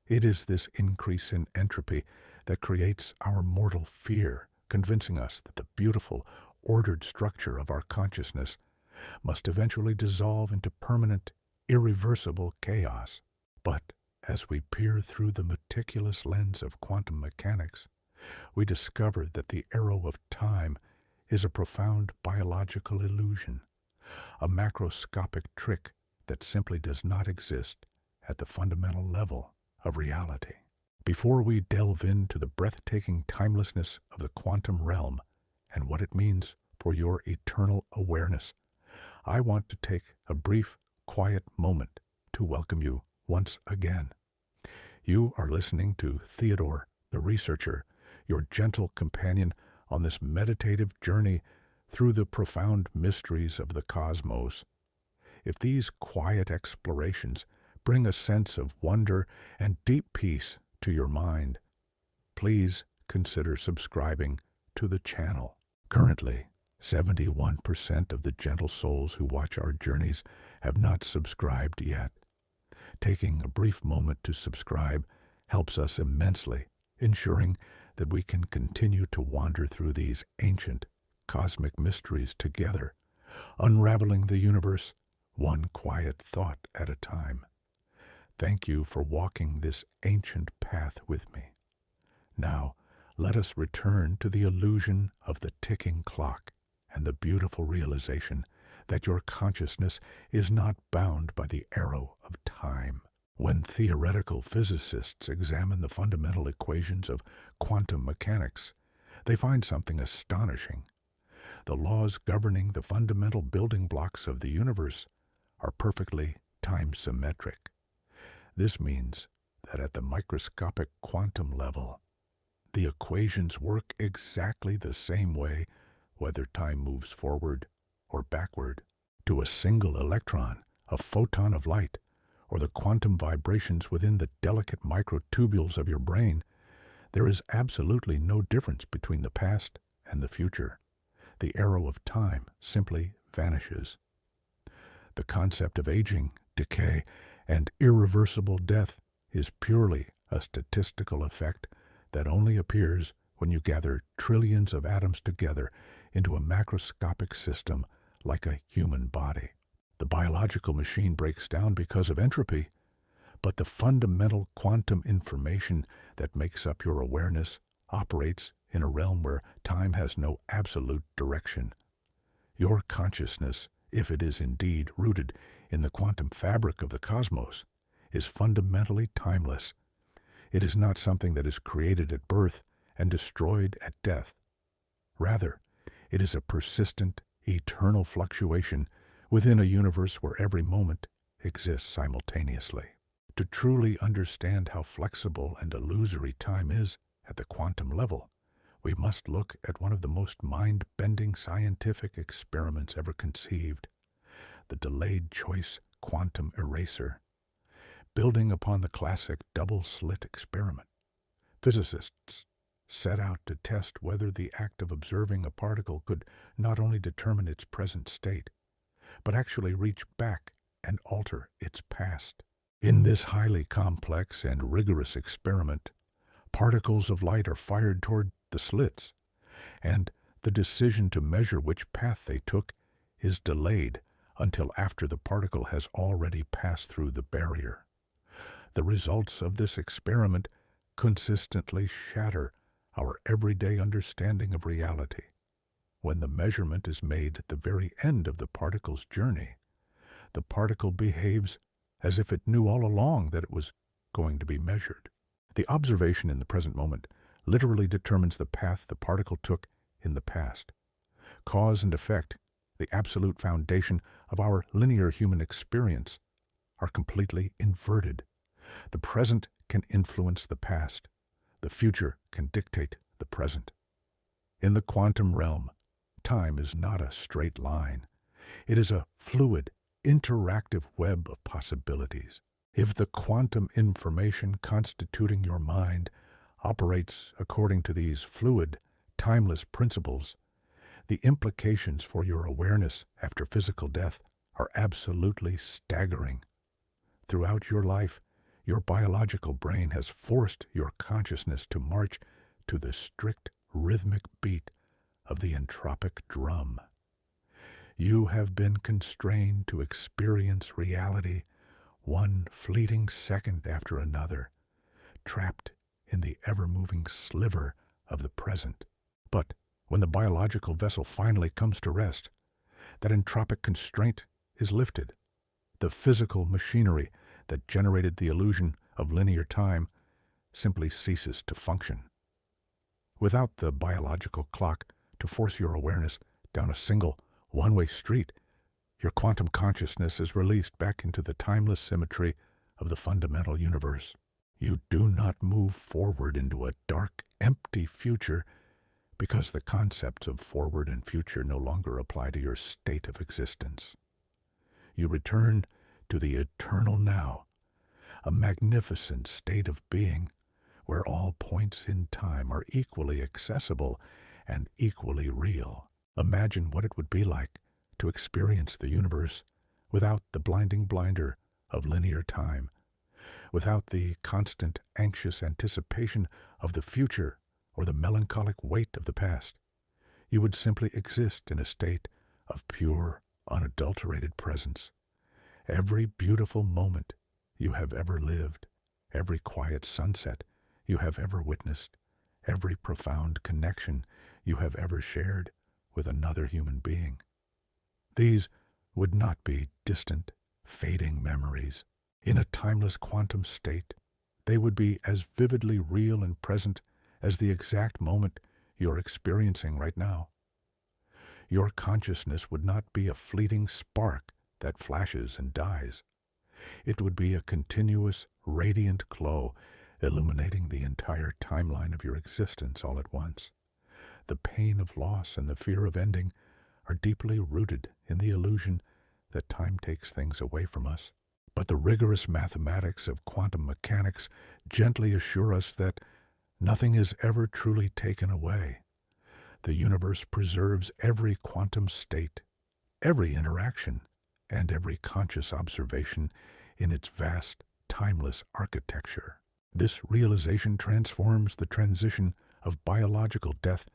It is this increase in entropy that creates our mortal fear, convincing us that the beautiful, ordered structure of our consciousness must eventually dissolve into permanent, irreversible chaos. But as we peer through the meticulous lens of quantum mechanics, we discover that the arrow of time is a profound biological illusion, a macroscopic trick that simply does not exist at the fundamental level of reality. Before we delve into the breathtaking timelessness of the quantum realm and what it means for your eternal awareness, I want to take a brief, quiet moment to welcome you once again. You are listening to Theodore, the researcher, your gentle companion on this meditative journey through the profound mysteries of the cosmos. If these quiet explorations bring a sense of wonder and deep peace to your mind, please consider subscribing to the channel. Currently, 71% of the gentle souls who watch our journeys have not subscribed yet. Taking a brief moment to subscribe helps us immensely, ensuring that we can continue to wander through these ancient cosmic mysteries together, unraveling the universe one quiet thought at a time. Thank you for walking this ancient path with me. Now, let us return to the illusion of the ticking clock and the beautiful realization that your consciousness is not bound by the arrow of time. When theoretical physicists examine the fundamental equations of quantum mechanics, they find something astonishing. The laws governing the fundamental building blocks of the universe are perfectly time-symmetric. This means that at the microscopic quantum level, the equations work exactly the same way whether time moves forward or backward. To a single electron, a photon of light, or the quantum vibrations within the delicate microtubules of your brain, there is absolutely no difference between the past and the future. The arrow of time simply vanishes. The concept of aging, decay, and irreversible death is purely a statistical effect that only appears when you gather trillions of atoms together into a macroscopic system like a human body. The biological machine breaks down because of entropy, but the fundamental quantum information that makes up your awareness operates in a realm where time has no absolute direction. Your consciousness, if it is indeed rooted in the quantum fabric of the cosmos, is fundamentally timeless. It is not something that is created at birth and destroyed at death. Rather, it is a persistent, eternal fluctuation within a universe where every moment exists simultaneously. To truly understand how flexible and illusory time is at the quantum level, we must look at one of the most mind-bending scientific experiments ever conceived, the delayed choice quantum eraser. Building upon the classic double-slit experiment, physicists set out to test whether the act of observing a particle could not only determine its present state, but actually reach back and alter its past. In this highly complex and rigorous experiment, particles of light are fired toward the slits, and the decision to measure which path they took is delayed until after the particle has already passed through the barrier. The results of this experiment consistently shatter our everyday understanding of reality. When the measurement is made at the very end of the particle's journey, the particle behaves as if it knew all along that it was going to be measured. The observation in the present moment literally determines the path the particle took in the past. Cause and effect, the absolute foundation of our linear human experience, are completely inverted. The present can influence the past. The future can dictate the present. In the quantum realm, time is not a straight line. It is a fluid, interactive web of possibilities. If the quantum information constituting your mind operates according to these fluid, timeless principles, the implications for your awareness after physical death are absolutely staggering. Throughout your life, your biological brain has forced your consciousness to march to the strict rhythmic beat of the entropic drum. You have been constrained to experience reality one fleeting second after another, trapped in the ever-moving sliver of the present. But when the biological vessel finally comes to rest, that entropic constraint is lifted. The physical machinery that generated the illusion of linear time simply ceases to function. Without the biological clock to force your awareness down a single, one-way street, your quantum consciousness is released back into the timeless symmetry of the fundamental universe. You do not move forward into a dark, empty future because the concepts of forward and future no longer apply to your state of existence. You return to the eternal now, a magnificent state of being where all points in time are equally accessible and equally real. Imagine what it would be like to experience the universe without the blinding blinder of linear time, without the constant anxious anticipation of the future or the melancholic weight of the past. You would simply exist in a state of pure, unadulterated presence. Every beautiful moment you have ever lived, every quiet sunset you have ever witnessed, every profound connection you have ever shared with another human being. These would not be distant, fading memories. In a timeless quantum state, they would be as vividly real and present as the exact moment you're experiencing right now. Your consciousness would not be a fleeting spark that flashes and dies. It would be a continuous, radiant glow illuminating the entire timeline of your existence all at once. The pain of loss and the fear of ending are deeply rooted in the illusion that time takes things away from us. But the rigorous mathematics of quantum mechanics gently assure us that nothing is ever truly taken away. The universe preserves every quantum state, every interaction, and every conscious observation in its vast, timeless architecture. This realization transforms the transition of biological death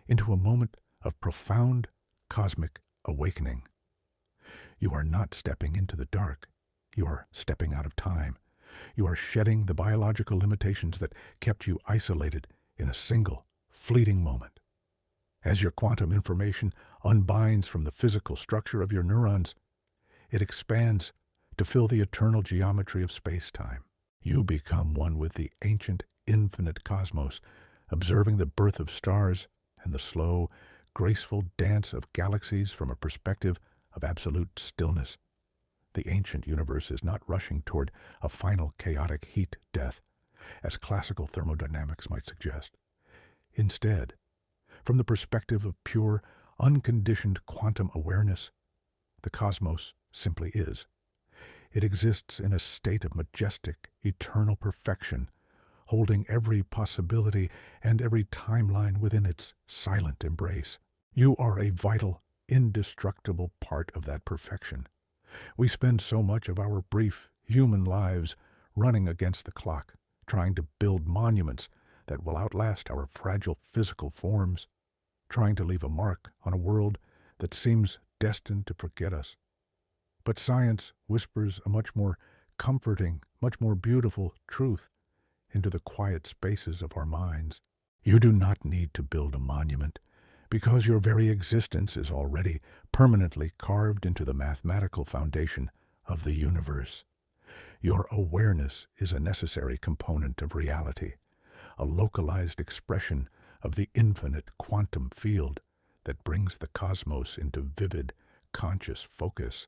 into a moment of profound cosmic awakening. You are not stepping into the dark. You are stepping out of time. You are shedding the biological limitations that kept you isolated in a single, fleeting moment. As your quantum information unbinds from the physical structure of your neurons, it expands to fill the eternal geometry of space-time. You become one with the ancient, infinite cosmos, observing the birth of stars and the slow, graceful dance of galaxies from a perspective of absolute stillness. The ancient universe is not rushing toward a final chaotic heat death, as classical thermodynamics might suggest. Instead, from the perspective of pure, unconditioned quantum awareness, the cosmos simply is. It exists in a state of majestic, eternal perfection, holding every possibility and every timeline within its silent embrace. You are a vital, indestructible part of that perfection. We spend so much of our brief human lives running against the clock, trying to build monuments that will outlast our fragile physical forms, trying to leave a mark on a world that seems destined to forget us. But science whispers a much more comforting, much more beautiful truth into the quiet spaces of our minds. You do not need to build a monument, because your very existence is already permanently carved into the mathematical foundation of the universe. Your awareness is a necessary component of reality, a localized expression of the infinite quantum field that brings the cosmos into vivid, conscious focus.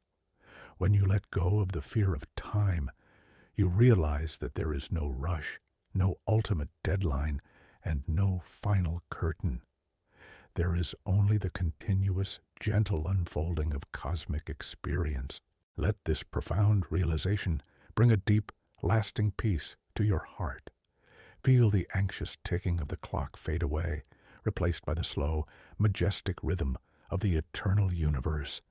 When you let go of the fear of time, you realize that there is no rush, no ultimate deadline, and no final curtain. There is only the continuous, gentle unfolding of cosmic experience. Let this profound realization bring a deep, lasting peace to your heart. Feel the anxious ticking of the clock fade away, replaced by the slow, majestic rhythm of the eternal universe.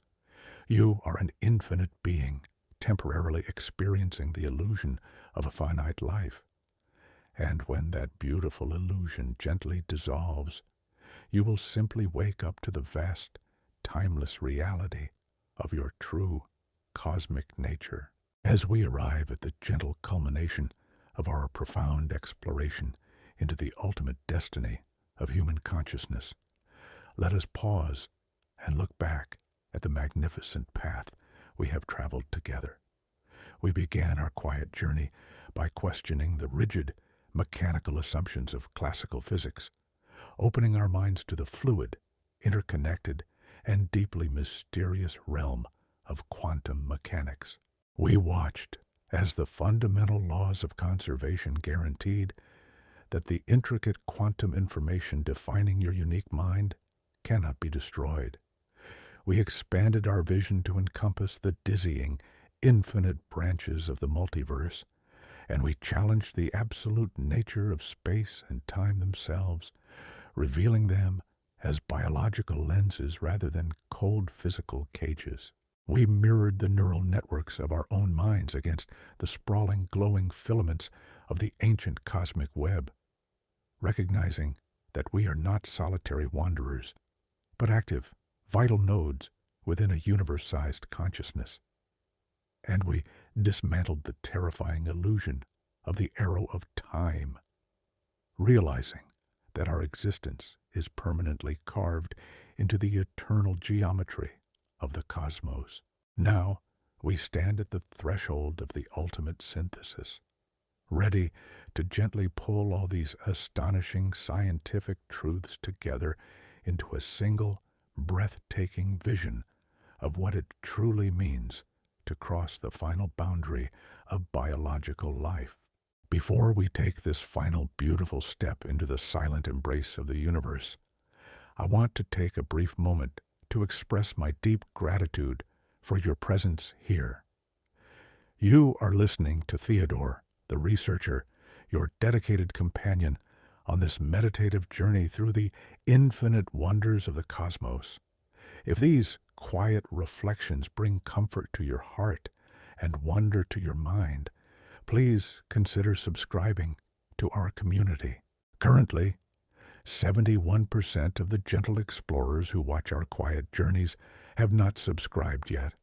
You are an infinite being, temporarily experiencing the illusion of a finite life. And when that beautiful illusion gently dissolves, you will simply wake up to the vast, timeless reality of your true cosmic nature. As we arrive at the gentle culmination of our profound exploration into the ultimate destiny of human consciousness, let us pause and look back at the magnificent path we have traveled together. We began our quiet journey by questioning the rigid, mechanical assumptions of classical physics, opening our minds to the fluid, interconnected, and deeply mysterious realm of quantum mechanics. We watched as the fundamental laws of conservation guaranteed that the intricate quantum information defining your unique mind cannot be destroyed. We expanded our vision to encompass the dizzying, infinite branches of the multiverse, and we challenged the absolute nature of space and time themselves, revealing them as biological lenses rather than cold physical cages. We mirrored the neural networks of our own minds against the sprawling, glowing filaments of the ancient cosmic web, recognizing that we are not solitary wanderers, but active, vital nodes within a universe-sized consciousness. And we dismantled the terrifying illusion of the arrow of time, realizing that our existence is permanently carved into the eternal geometry of the cosmos. Now we stand at the threshold of the ultimate synthesis, ready to gently pull all these astonishing scientific truths together into a single, breathtaking vision of what it truly means to cross the final boundary of biological life. Before we take this final beautiful step into the silent embrace of the universe, I want to take a brief moment to express my deep gratitude for your presence here. You are listening to Theodore, the researcher, your dedicated companion on this meditative journey through the infinite wonders of the cosmos. If these quiet reflections bring comfort to your heart and wonder to your mind, please consider subscribing to our community. Currently, 71% of the gentle explorers who watch our quiet journeys have not subscribed yet.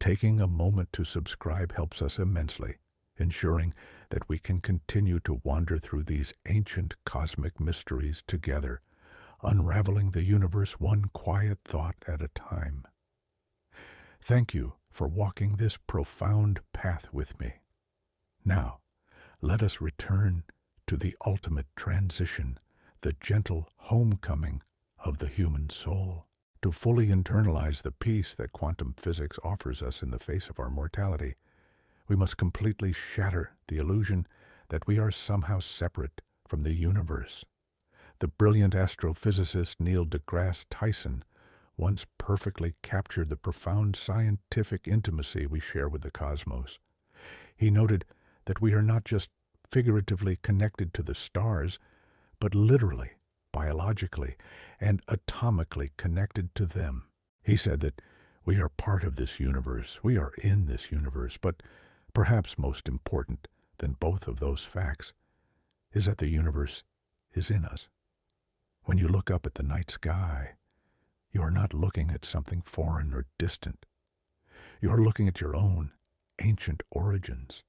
Taking a moment to subscribe helps us immensely, ensuring that we can continue to wander through these ancient cosmic mysteries together, unraveling the universe one quiet thought at a time. Thank you for walking this profound path with me. Now, let us return to the ultimate transition, the gentle homecoming of the human soul. To fully internalize the peace that quantum physics offers us in the face of our mortality, we must completely shatter the illusion that we are somehow separate from the universe. The brilliant astrophysicist Neil deGrasse Tyson once perfectly captured the profound scientific intimacy we share with the cosmos. He noted that we are not just figuratively connected to the stars, but literally, biologically, and atomically connected to them. He said that we are part of this universe, we are in this universe, but perhaps most important than both of those facts is that the universe is in us. When you look up at the night sky, you are not looking at something foreign or distant. You are looking at your own ancient origins.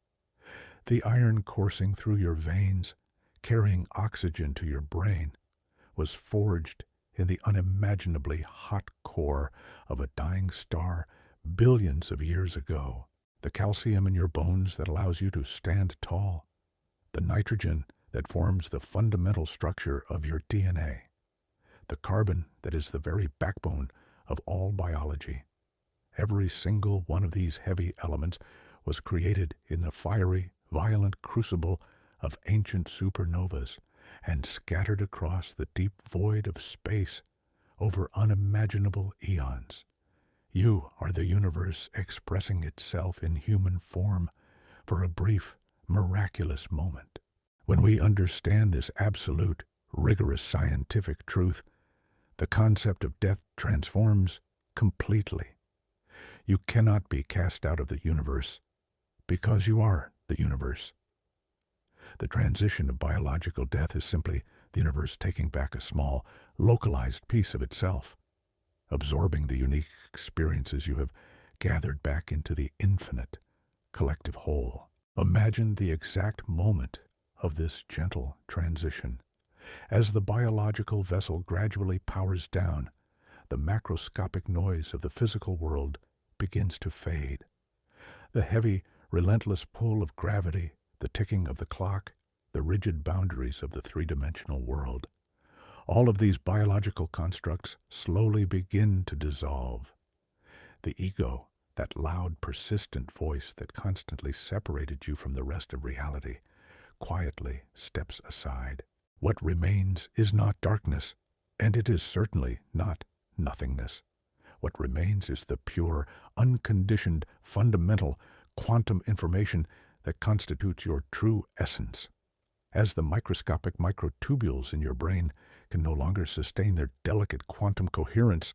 The iron coursing through your veins, carrying oxygen to your brain, was forged in the unimaginably hot core of a dying star billions of years ago. The calcium in your bones that allows you to stand tall. The nitrogen that forms the fundamental structure of your DNA. The carbon that is the very backbone of all biology. Every single one of these heavy elements was created in the fiery, violent crucible of ancient supernovas and scattered across the deep void of space over unimaginable eons. You are the universe expressing itself in human form for a brief, miraculous moment. When we understand this absolute, rigorous scientific truth, the concept of death transforms completely. You cannot be cast out of the universe because you are the universe. The transition of biological death is simply the universe taking back a small, localized piece of itself, absorbing the unique experiences you have gathered back into the infinite, collective whole. Imagine the exact moment of this gentle transition. As the biological vessel gradually powers down, the macroscopic noise of the physical world begins to fade. The heavy, relentless pull of gravity, the ticking of the clock, the rigid boundaries of the three-dimensional world. All of these biological constructs slowly begin to dissolve. The ego, that loud, persistent voice that constantly separated you from the rest of reality, quietly steps aside. What remains is not darkness, and it is certainly not nothingness. What remains is the pure, unconditioned, fundamental, quantum information that constitutes your true essence. As the microscopic microtubules in your brain can no longer sustain their delicate quantum coherence,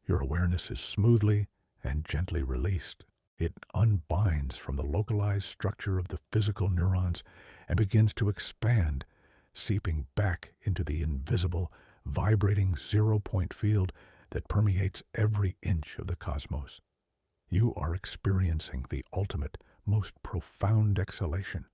your awareness is smoothly and gently released. It unbinds from the localized structure of the physical neurons and begins to expand, seeping back into the invisible, vibrating zero-point field that permeates every inch of the cosmos. You are experiencing the ultimate, most profound exhalation.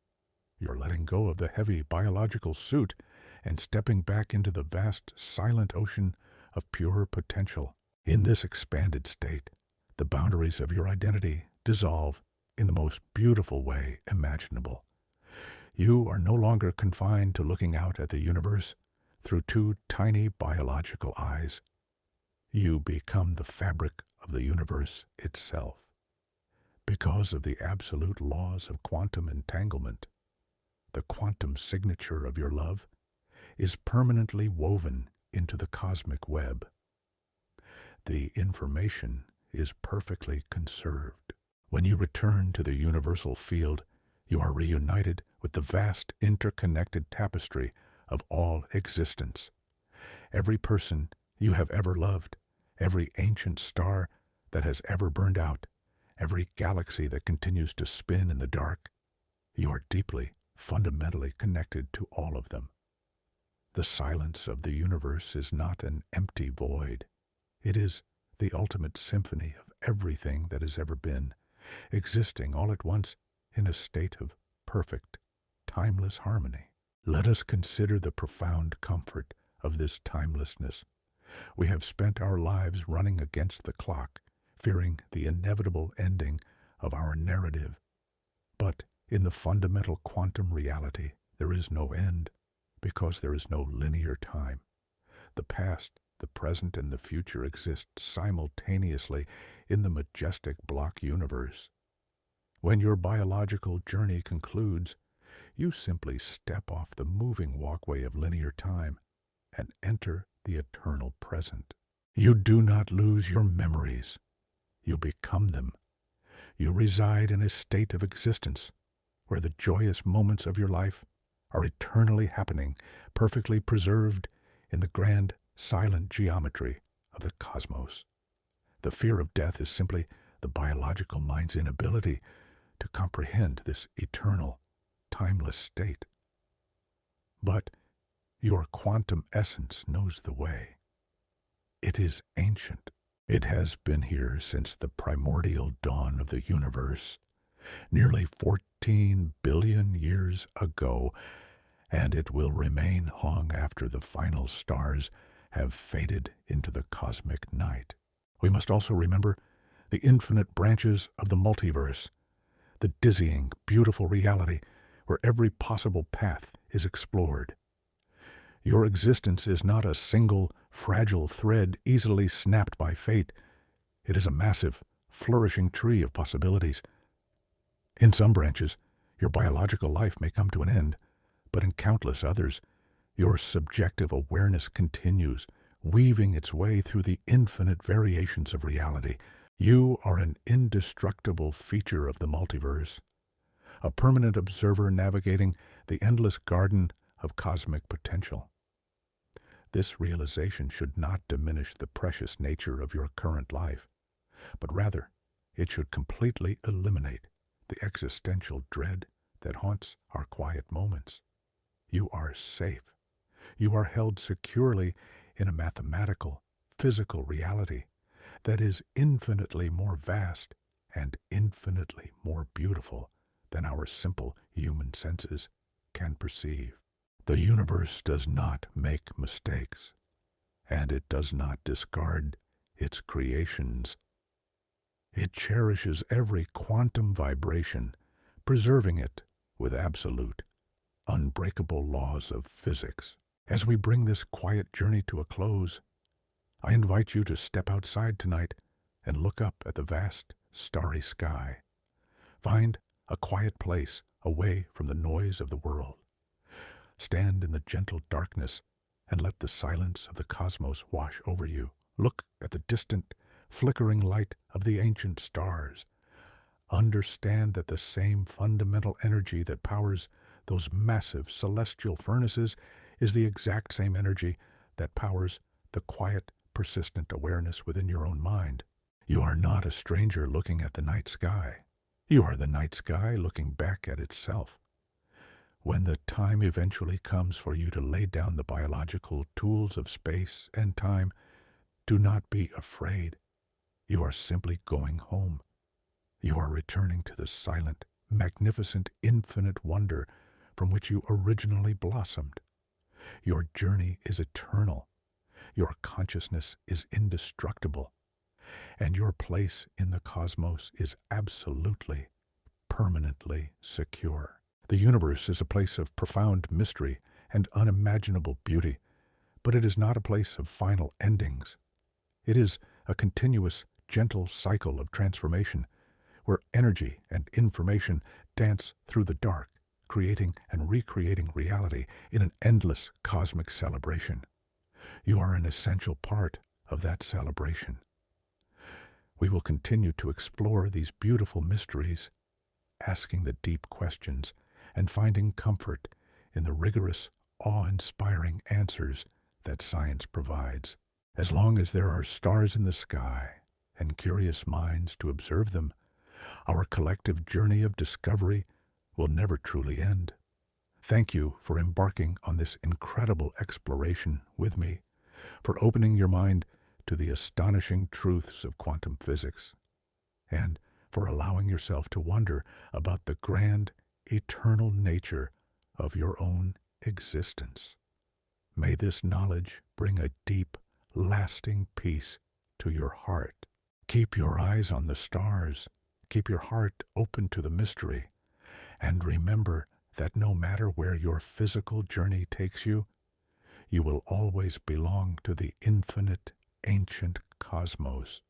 You're letting go of the heavy biological suit and stepping back into the vast, silent ocean of pure potential. In this expanded state, the boundaries of your identity dissolve in the most beautiful way imaginable. You are no longer confined to looking out at the universe through two tiny biological eyes. You become the fabric of the universe itself. Because of the absolute laws of quantum entanglement, the quantum signature of your love is permanently woven into the cosmic web. The information is perfectly conserved. When you return to the universal field, you are reunited with the vast interconnected tapestry of all existence. Every person you have ever loved, every ancient star that has ever burned out, every galaxy that continues to spin in the dark. You are deeply, fundamentally connected to all of them. The silence of the universe is not an empty void. It is the ultimate symphony of everything that has ever been, existing all at once in a state of perfect, timeless harmony. Let us consider the profound comfort of this timelessness. We have spent our lives running against the clock, fearing the inevitable ending of our narrative. But in the fundamental quantum reality, there is no end, because there is no linear time. The past, the present, and the future exist simultaneously in the majestic block universe. When your biological journey concludes, you simply step off the moving walkway of linear time and enter the eternal present. You do not lose your memories. You become them. You reside in a state of existence where the joyous moments of your life are eternally happening, perfectly preserved in the grand, silent geometry of the cosmos. The fear of death is simply the biological mind's inability to comprehend this eternal, timeless state. But your quantum essence knows the way. It is ancient. It has been here since the primordial dawn of the universe, nearly 14 billion years ago, and it will remain long after the final stars have faded into the cosmic night. We must also remember the infinite branches of the multiverse, the dizzying, beautiful reality where every possible path is explored. Your existence is not a single, fragile thread easily snapped by fate. It is a massive, flourishing tree of possibilities. In some branches, your biological life may come to an end, but in countless others, your subjective awareness continues, weaving its way through the infinite variations of reality. You are an indestructible feature of the multiverse, a permanent observer navigating the endless garden of cosmic potential. This realization should not diminish the precious nature of your current life, but rather it should completely eliminate the existential dread that haunts our quiet moments. You are safe. You are held securely in a mathematical, physical reality that is infinitely more vast and infinitely more beautiful than our simple human senses can perceive. The universe does not make mistakes, and it does not discard its creations. It cherishes every quantum vibration, preserving it with absolute, unbreakable laws of physics. As we bring this quiet journey to a close, I invite you to step outside tonight and look up at the vast, starry sky. Find a quiet place away from the noise of the world. Stand in the gentle darkness and let the silence of the cosmos wash over you. Look at the distant, flickering light of the ancient stars. Understand that the same fundamental energy that powers those massive celestial furnaces is the exact same energy that powers the quiet, persistent awareness within your own mind. You are not a stranger looking at the night sky. You are the night sky looking back at itself. When the time eventually comes for you to lay down the biological tools of space and time, do not be afraid. You are simply going home. You are returning to the silent, magnificent, infinite wonder from which you originally blossomed. Your journey is eternal. Your consciousness is indestructible. And your place in the cosmos is absolutely, permanently secure. The universe is a place of profound mystery and unimaginable beauty, but it is not a place of final endings. It is a continuous, gentle cycle of transformation, where energy and information dance through the dark, creating and recreating reality in an endless cosmic celebration. You are an essential part of that celebration. We will continue to explore these beautiful mysteries, asking the deep questions and finding comfort in the rigorous, awe-inspiring answers that science provides. As long as there are stars in the sky and curious minds to observe them, our collective journey of discovery will never truly end. Thank you for embarking on this incredible exploration with me, for opening your mind to the astonishing truths of quantum physics, and for allowing yourself to wonder about the grand, eternal nature of your own existence. May this knowledge bring a deep, lasting peace to your heart. Keep your eyes on the stars, keep your heart open to the mystery, and remember that no matter where your physical journey takes you, you will always belong to the infinite, ancient cosmos.